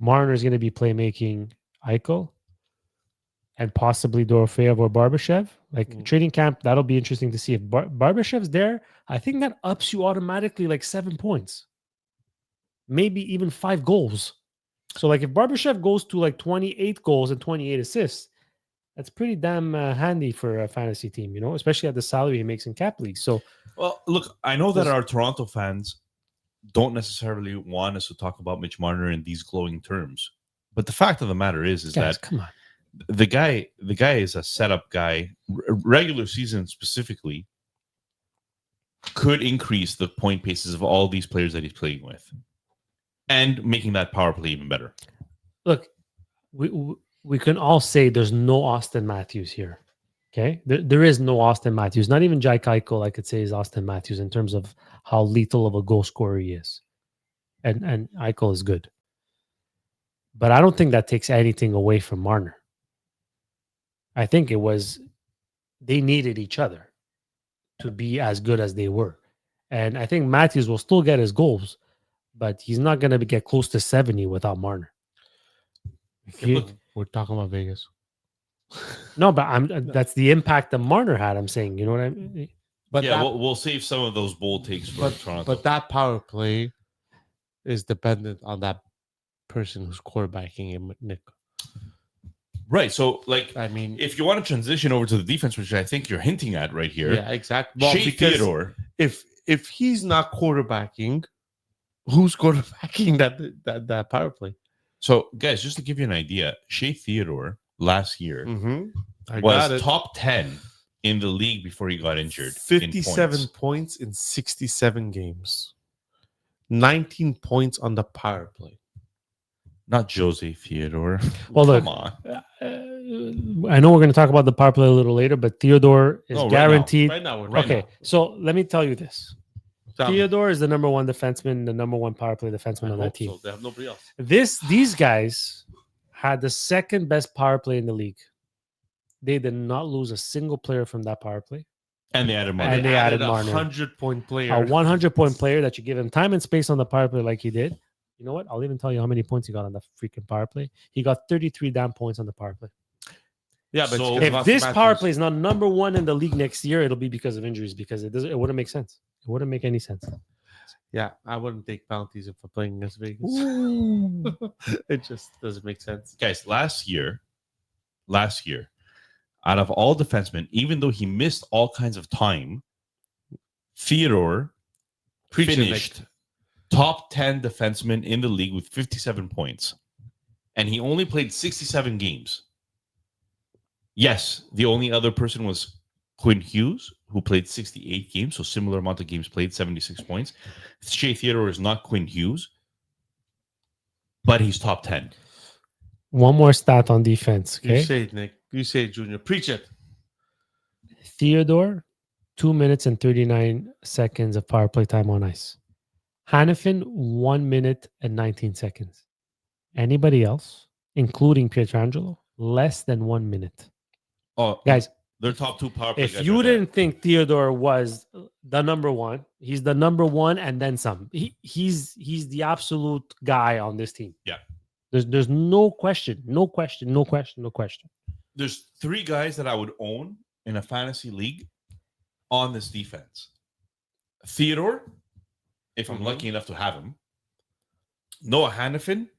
Marner is going to be playmaking Eichel and possibly Dorofeev or Barbashev. Like training camp, that'll be interesting to see. If Barbashev's there, I think that ups you automatically like 7 points, maybe even 5 goals. So like if Barbashev goes to like 28 goals and 28 assists, that's pretty damn handy for a fantasy team, you know, especially at the salary he makes in cap leagues. So, Well, look, I know that our Toronto fans don't necessarily want us to talk about Mitch Marner in these glowing terms. But the fact of the matter is guys, that come on. the guy is a setup guy. Regular season specifically could increase the point paces of all these players that he's playing with and making that power play even better. Look, we can all say there's no Austin Matthews here. Okay, there is no Austin Matthews. Not even Jack Eichel, I could say, is Austin Matthews in terms of how lethal of a goal scorer he is, and Eichel is good, but I don't think that takes anything away from Marner. I think it was they needed each other to be as good as they were, and I think Matthews will still get his goals, but he's not going to get close to 70 without Marner. Look, we're talking about Vegas. No, but that's the impact that Marner had. I'm saying, you know what I mean? But yeah, that, we'll save some of those bold takes for Toronto. but that power play is dependent on that person who's quarterbacking him, Nick. Right. So, like, I mean, if you want to transition over to the defense, which I think you're hinting at right here, yeah, exactly. Well, Shea because Theodore. if he's not quarterbacking, who's quarterbacking that power play? So, guys, just to give you an idea, Shea Theodore last year I got was it. top 10 in the league before he got injured. 57 points in 67 games. 19 points on the power play. Not Jose Theodore. Well, Come look, on. I know we're going to talk about the power play a little later, but Theodore is No, right guaranteed. Right now, we're Right Okay, now. so let me tell you this: Tell me. Theodore is the number one defenseman, the number one power play defenseman I on that hope team. so. They have nobody else. These guys had the second best power play in the league. They did not lose a single player from that power play. And they added Marner. And they added a Marner. 100-point player. A 100-point player that you give him time and space on the power play like he did. You know what? I'll even tell you how many points he got on the freaking power play. He got 33 damn points on the power play. Yeah, but So- it's If because this of power Matthews. play is not number one in the league next year, it'll be because of injuries. Because it wouldn't make sense. It wouldn't make any sense. Yeah, I wouldn't take penalties if I'm playing against Vegas. It just doesn't make sense. Guys, last year, out of all defensemen, even though he missed all kinds of time, Theodore Preach it, finished top 10 defenseman in the league with 57 points. And he only played 67 games. Yes, the only other person was Quinn Hughes, who played 68 games, so similar amount of games played, 76 points. Shea Theodore is not Quinn Hughes, but he's top 10. One more stat on defense. You Okay. say it, Nick. You say it, Junior. Preach it. Theodore, 2 minutes and 39 seconds of power play time on ice. Hannafin, 1 minute and 19 seconds. Anybody else, including Pietrangelo, less than 1 minute. Oh, Guys, they're top two power play if guys you right there. didn't think Theodore was the number one, he's the number one and then some. He's the absolute guy on this team. Yeah. There's no question. There's three guys that I would own in a fantasy league on this defense. Theodore, if I'm lucky enough to have him. Noah Hannafin,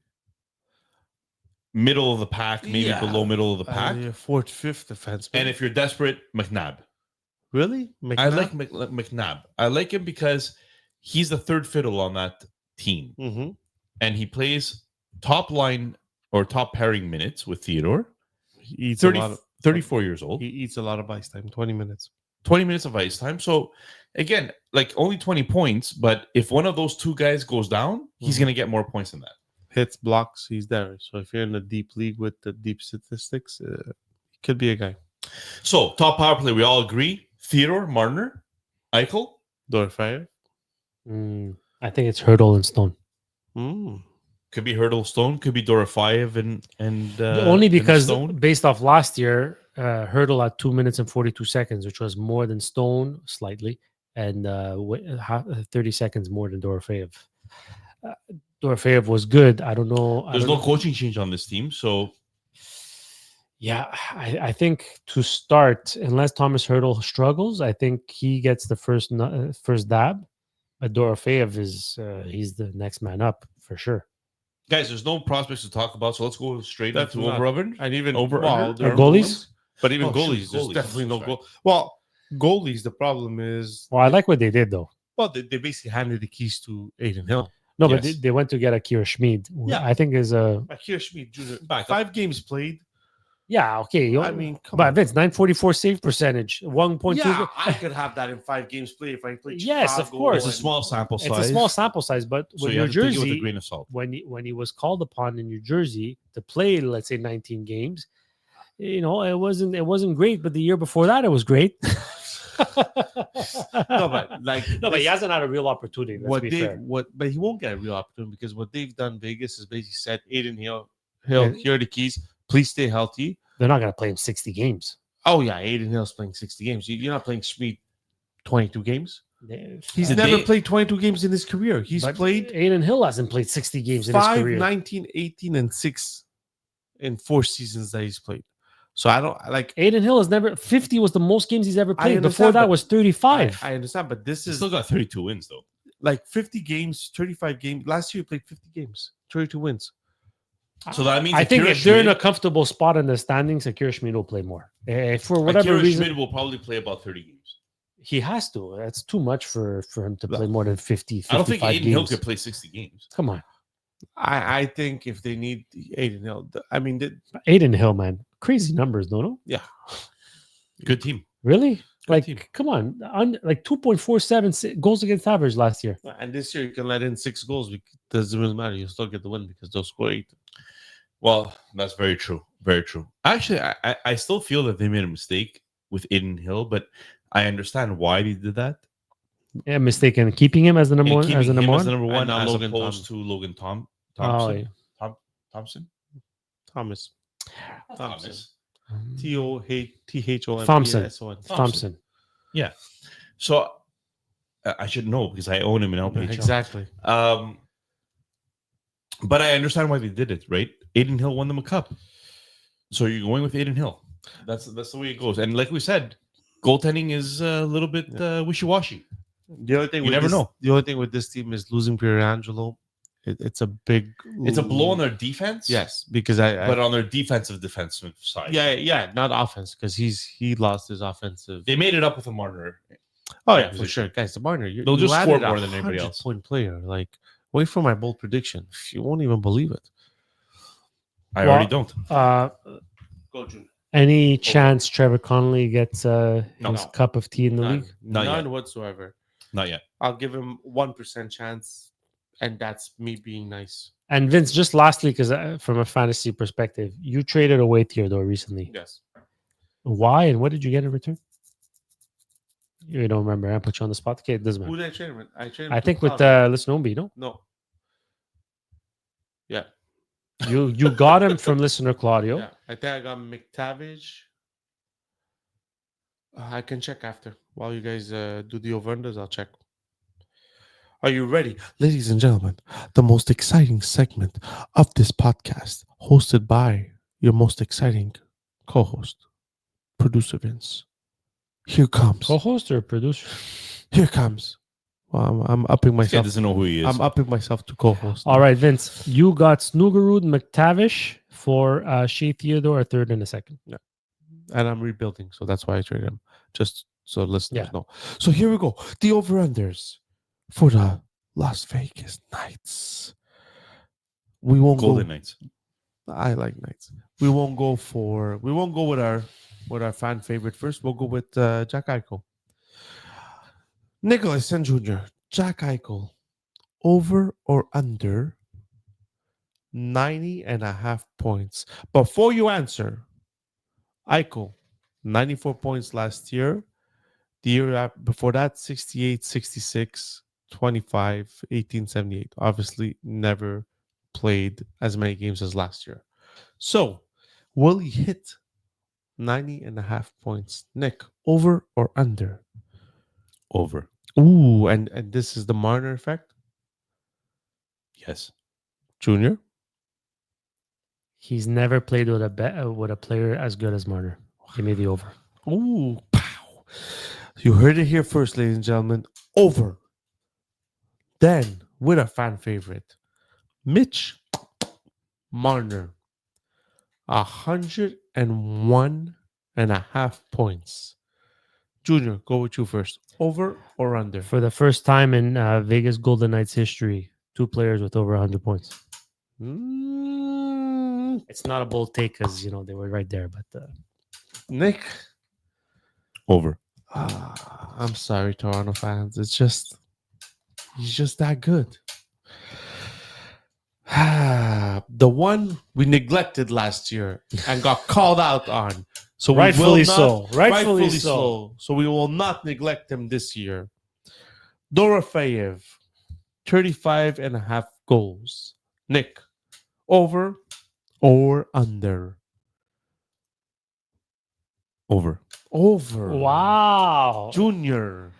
middle of the pack, maybe Yeah. below middle of the pack. Fourth, fifth defenseman. And if you're desperate, McNabb. really, I like McNabb. I like him because he's the third fiddle on that team. Mm-hmm. And he plays top line or top pairing minutes with Theodore. He eats 30, a lot. 34 years old. He eats a lot of ice time. 20 minutes. 20 minutes of ice time. So again, like only 20 points, but if one of those two guys goes down, he's going to get more points than that. Hits, blocks. He's there. So if you're in a deep league with the deep statistics, he could be a guy. So top power play, we all agree. Theodore, Marner, Eichel. Dorfire. I think it's Hurdle and Stone. Could be Hurdle, Stone. Could be Dorofeyev and Only and because Stone. based off last year, Hurdle had 2 minutes and 42 seconds, which was more than Stone slightly, and 30 seconds more than Dorofeyev. Dorofeyev was good. I don't know. There's no coaching change on this team, so Yeah, I think to start, unless Thomas Hurdle struggles, I think he gets the first dab. But Dorofeyev is he's the next man up for sure. guys, there's no prospects to talk about. So let's go straight That's into not- over. And even Over well, under? there Or are goalies? ones, but even Oh, shoot, goalies, there's goalies, definitely no sorry. goal. Well, goalies, the problem is, Well, I like what they did though. well, they basically handed the keys to Aiden Hill. No, but Yes. they went to get Akira Schmid. Yeah. I think is a Akira Schmid Jr. Back up. 5 games played. yeah okay. I mean, come but on. Vince 944 save percentage, 1.2. Yeah, I could have that in 5 games played if I played. Yes, of Chicago course. It's a and- small sample size. It's a small sample size, but so with you New have to take it with a Jersey, grain of salt. when he was called upon in New Jersey to play, let's say 19 games, it wasn't great, but the year before that, it was great. No, but like but he hasn't had a real opportunity. Let's what be they fair. but he won't get a real opportunity because what they've done Vegas is basically said, Aiden Hill, Yeah. here are the keys. Please stay healthy. They're not going to play him 60 games. Oh yeah, Aiden Hill's playing 60 games. You're not playing Schmid 22 games. He's Did never they- played 22 games in his career. He's But played Aiden Hill hasn't played 60 games in his 5, career. 19, 18, and 6 in 4 seasons that he's played. So I don't like. Aiden Hill has never 50 was the most games he's ever I played. Before understand, that but was 35. I understand, but this He is still got 32 wins though. like 50 games, 35 games. Last year he played 50 games, 32 wins. So that means I think Akira if they're in a Schmid- comfortable spot in the standings, Akira Schmid will play more. For whatever Akira reason, Schmid will probably play about 30 games. he has to. That's too much for him to play more than 50, 55 I don't think Aiden Hill games. could play 60 games. Come on. I think if they need Aiden Hill, I mean, Aiden Hill, man. Crazy numbers, don't know? Good team. Really? Like, team. come on. Like 2.47 goals against average last year. and this year you can let in 6 goals. It doesn't really matter. You still get the win because they'll score 8. Well, that's very true. Very true. Actually, I still feel that they made a mistake with Aiden Hill, but I understand why they did that. Yeah, mistaken. Keeping him as the number And one. keeping As the him number as one. the number one, And not as Logan opposed to Logan Oh, Thompson. yeah. Thompson? Thomas. Thomas. Thompson. Thompson. Thompson. Thompson. Yeah. So I should know because I own him in LPHL. Exactly. But I understand why they did it, right? Aiden Hill won them a cup. So you're going with Aiden Hill. That's the way it goes. And like we said, goaltending is a little bit wishy-washy. The only thing You never know. The only thing with this team is losing Pierangelo. It's a big. It's a blow on their defense. Yes, because But on their defensive side. yeah, not offense because he lost his offensive. They made it up with a Marner. Oh yeah, for position. sure, guys. The Marner, They'll just score added more than anybody 100 else. Point player, like wait for my bold prediction. You won't even believe it. I Well, already don't. Go, June. Any chance Trevor Connolly gets his No. cup of tea in the league? Not None yet. whatsoever. Not yet. I'll give him 1% chance, and that's me being nice. And Vince, just lastly, because from a fantasy perspective, you traded away Theodore recently. Yes. Why and what did you get in return? You don't remember? I put you on the spot. Okay, it doesn't Who matter. did I trade him with? I traded him I to think with Cloud. Listenombi, no? No. Yeah. You got him from listener Claudio. Yeah. I think I got McTavish. I can check after. While you guys do the over-unders, I'll check. Are you ready? Ladies and gentlemen, the most exciting segment of this podcast, hosted by your most exciting co-host, producer Vince. Here comes. Co-host or producer? Here comes. Well, I'm upping This guy myself. doesn't know who he is. I'm upping myself to co-host. All right, Vince. You got Snugerud McTavish for Shea Theodore, a third and a second. And I'm rebuilding, so that's why I traded him. Just so listeners Yeah. know. So here we go. The over-unders for the Las Vegas Knights. We won't Golden go. Knights. I like Knights. We won't go with our fan favorite first. We'll go with Jack Eichel. Nicholas and Jr. Jack Eichel. Over or under 90.5 points. Before you answer, Eichel, 94 points last year. The year before that, 68, 66, 25, 18, 78. Obviously, never played as many games as last year. So, will he hit 90.5 points? Nick, over or under? Over. Ooh, and this is the Marner effect. Yes. Junior? He's never played with a player as good as Marner. Give me the over. Ooh, pow. You heard it here first, ladies and gentlemen. Over. Then, with a fan favorite, Mitch Marner. 101.5 points. Junior, go with you first. Over or under? For the first time in Vegas Golden Knights history, 2 players with over 100 points. It's not a bold take because they were right there, but Nick? Over. I'm sorry, Toronto fans. He's just that good. The one we neglected last year and got called out on. So we Rightfully will not, so. Rightfully so. So we will not neglect him this year. Dorofeyev, 35.5 goals. Nick, over or under? Over. Over. Wow. Junior.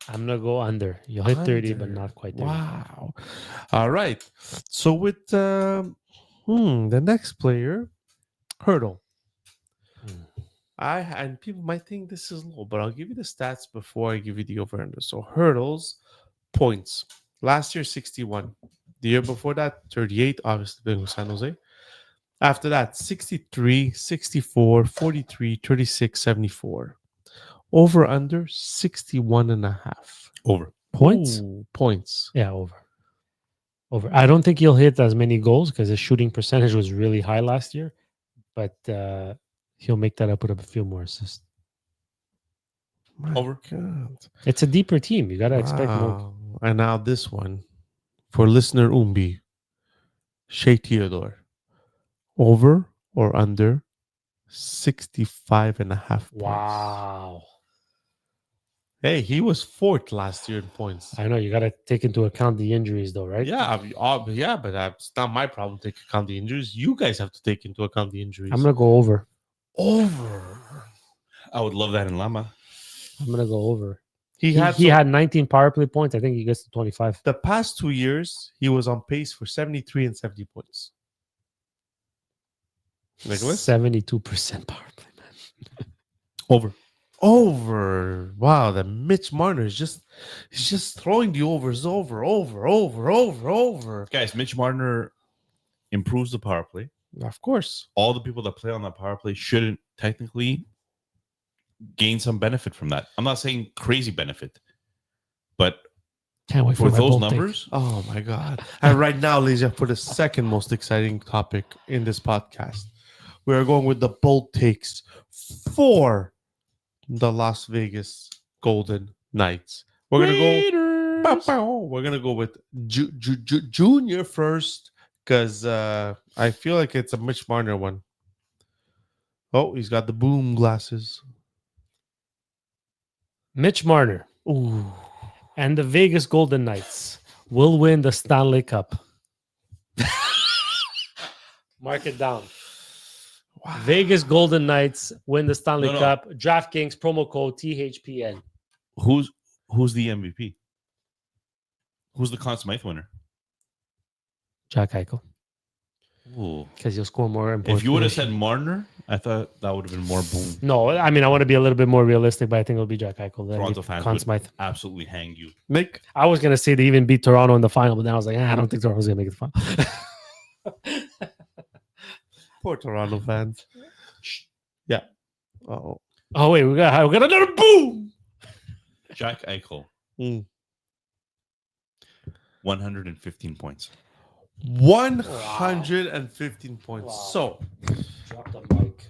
I'm gonna go under. You'll hit 30, but Under. not quite 30. Wow. All right. So with the next player, Hurdle. And people might think this is low, but I'll give you the stats before I give you the over under. So Hurdles points. Last year 61. The year before that 38, obviously playing with San Jose. After that 63, 64, 43, 36, 74. Over under 61.5 Over. Points? Ooh, points. Yeah, over. Over. I don't think he'll hit as many goals because his shooting percentage was really high last year, but he'll make that up with a few more assists. My Over. God. It's a deeper team. You got to expect more. Wow. And now this one for listener Umbi, Shea Theodore. Over or under 65.5 points. Wow. Hey, he was fourth last year in points. I know you got to take into account the injuries, though, right? Yeah, but it's not my problem to take account the injuries. You guys have to take into account the injuries. I'm gonna go over. over. I would love that in Lama. I'm gonna go over. He He had had 19 power play points. I think he gets to 25. the past 2 years. He was on pace for 73 and 70 points. Nicholas, 72% power play, man. over. Wow, that Mitch Marner is he's just throwing the overs over. Guys, Mitch Marner improves the power play. Of course. All the people that play on that power play shouldn't technically gain some benefit from that. I'm not saying crazy benefit, but Can't wait for my those bold take. numbers, Oh my God. And right now, ladies, for the second most exciting topic in this podcast, we are going with the bold takes for the Las Vegas Golden Knights. We're gonna go. Pow, pow. We're gonna go with Junior first because I feel like it's a Mitch Marner one. Oh, he's got the boom glasses. Mitch Marner Ooh. and the Vegas Golden Knights will win the Stanley Cup. Mark it down. Wow. Vegas Golden Knights win the Stanley No. Cup. DraftKings promo code THPN. who's the MVP? Who's the Conn Smythe winner? Jack Eichel. Ooh. Because he'll score more important. If you would have said Marner, I thought that would have been more boom. No, I mean, I want to be a little bit more realistic, but I think it'll be Jack Eichel. Toronto fans Conn would Smythe. absolutely hang you. Nick. I was going to say they even beat Toronto in the final, but then I was like, I don't think Toronto's going to make the final. Poor Toronto fans. Yeah. Oh. Oh, wait, we got another boom. Jack Eichel, 115 points. 115 points. Wow. So Drop the mic.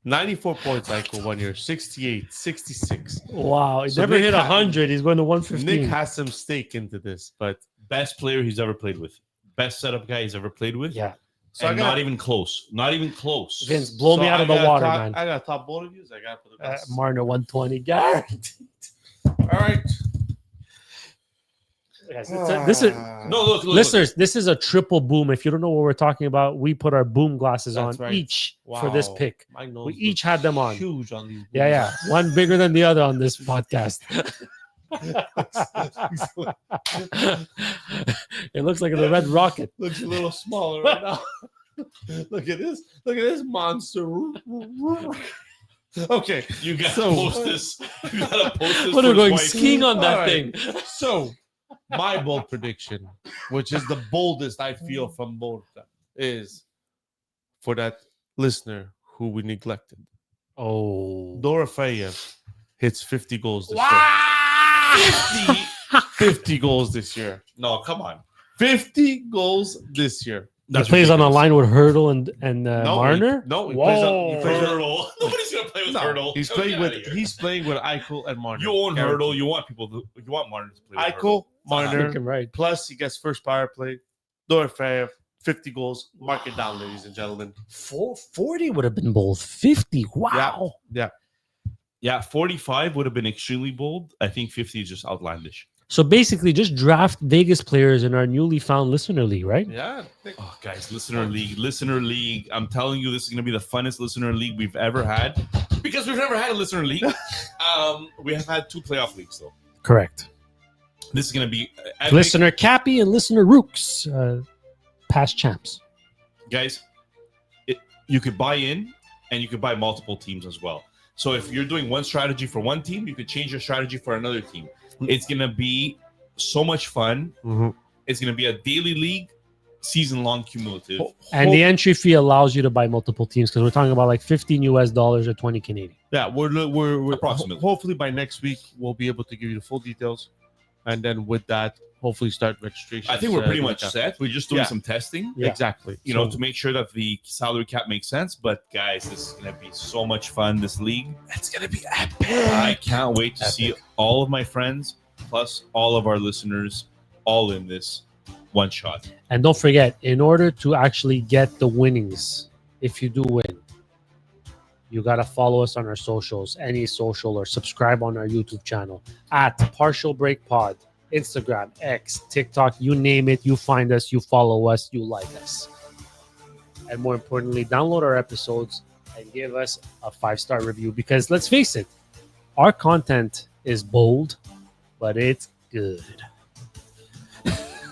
94 points Eichel 1 year, 68, 66. Wow, he So never Nick hit had- 100. He's going to 115. Nick has some stake into this, but Best player he's ever played with. Best setup guy he's ever played with. Yeah. so And I got not even close. Not even close. Vince, blow me so out of the I gotta water, top- man. I got top both of you. I got for the best. Marner 120. Guaranteed. All right. Yes, this is No, look. listeners. This is a triple boom. If you don't know what we're talking about, we put our boom glasses That's on right. each for this Wow. pick. My nose We each had them on. Huge on these. Yeah, yeah. One bigger than the other on this podcast. It looks like the Red Rocket. Looks a little smaller right now. Look at this. Look at this monster. Okay. You gotta So- post this. You gotta post this. What for are going Dwight. skiing on that All right. thing? So, my bold prediction, which is the boldest I feel from both of them, is for that listener who we neglected. Oh, Dorofeyev hits 50 goals this wow! 50 goals this year. No, come on. 50 goals this year. He plays on a ridiculous. line with Hurdle and No, Marner. he plays Whoa. he plays on- Hurdle. Nobody's gonna play with Hurdle. He's Get playing outta with here. he's playing with Eichel and Marner. You own Guaranteed. Hurdle. You want Marner to play with Eichel, Marner. Thinking right. Plus, he gets first power play. Dorfev, 50 goals. Mark it down, ladies and gentlemen. 40 would have been bold. 50. Wow. Yeah. Yeah, 45 would have been extremely bold. I think 50 is just outlandish. So basically, just draft Vegas players in our newly found listener league, right? Yeah. Oh, guys, listener league. I'm telling you, this is going to be the funnest listener league we've ever had because we've never had a listener league. We have had 2 playoff leagues though. Correct. This is going to be epic. Listener Cappy and listener Rooks, past champs. Guys. You could buy in, and you could buy multiple teams as well. So if you're doing one strategy for one team, you could change your strategy for another team. It's going to be so much fun. Mhm. It's going to be a daily league, season-long cumulative. And the entry fee allows you to buy multiple teams because we're talking about like $15 or 20 Canadian. Yeah, we're Approximately. hopefully by next week we'll be able to give you the full details, and then with that, hopefully start registration. I think we're pretty much set. We're just doing Yeah. some testing, Yeah. Exactly. you know, to make sure that the salary cap makes sense. But guys, this is going to be so much fun. This league, it's going to be epic. I can't wait to see all of my friends plus all of our listeners all in this one shot. And don't forget, in order to actually get the winnings, if you do win, you got to follow us on our socials, any social, or subscribe on our YouTube channel at Partial Break Pod, Instagram, X, TikTok, you name it. You find us, you follow us, you like us. And more importantly, download our episodes and give us a 5-star review because let's face it, our content is bold, but it's good.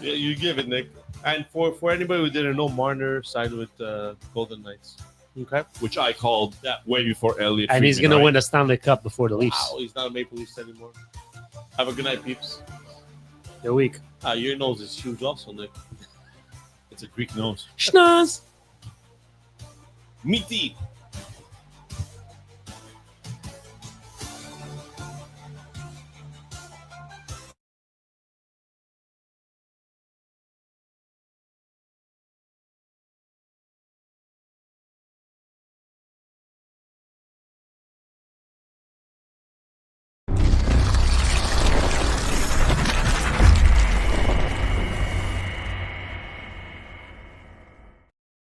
Yeah, you give it, Nick. And for anybody who didn't know, Marner signed with Golden Knights. Okay. Which I called way before Elliot. And he's Friedman, going to right? win a Stanley Cup before the Leafs. Wow, he's not a Maple Leafs anymore. Have a good night, peeps. They're weak. Your nose is huge, also, Nick. It's a Greek nose. Schnoz! Meaty.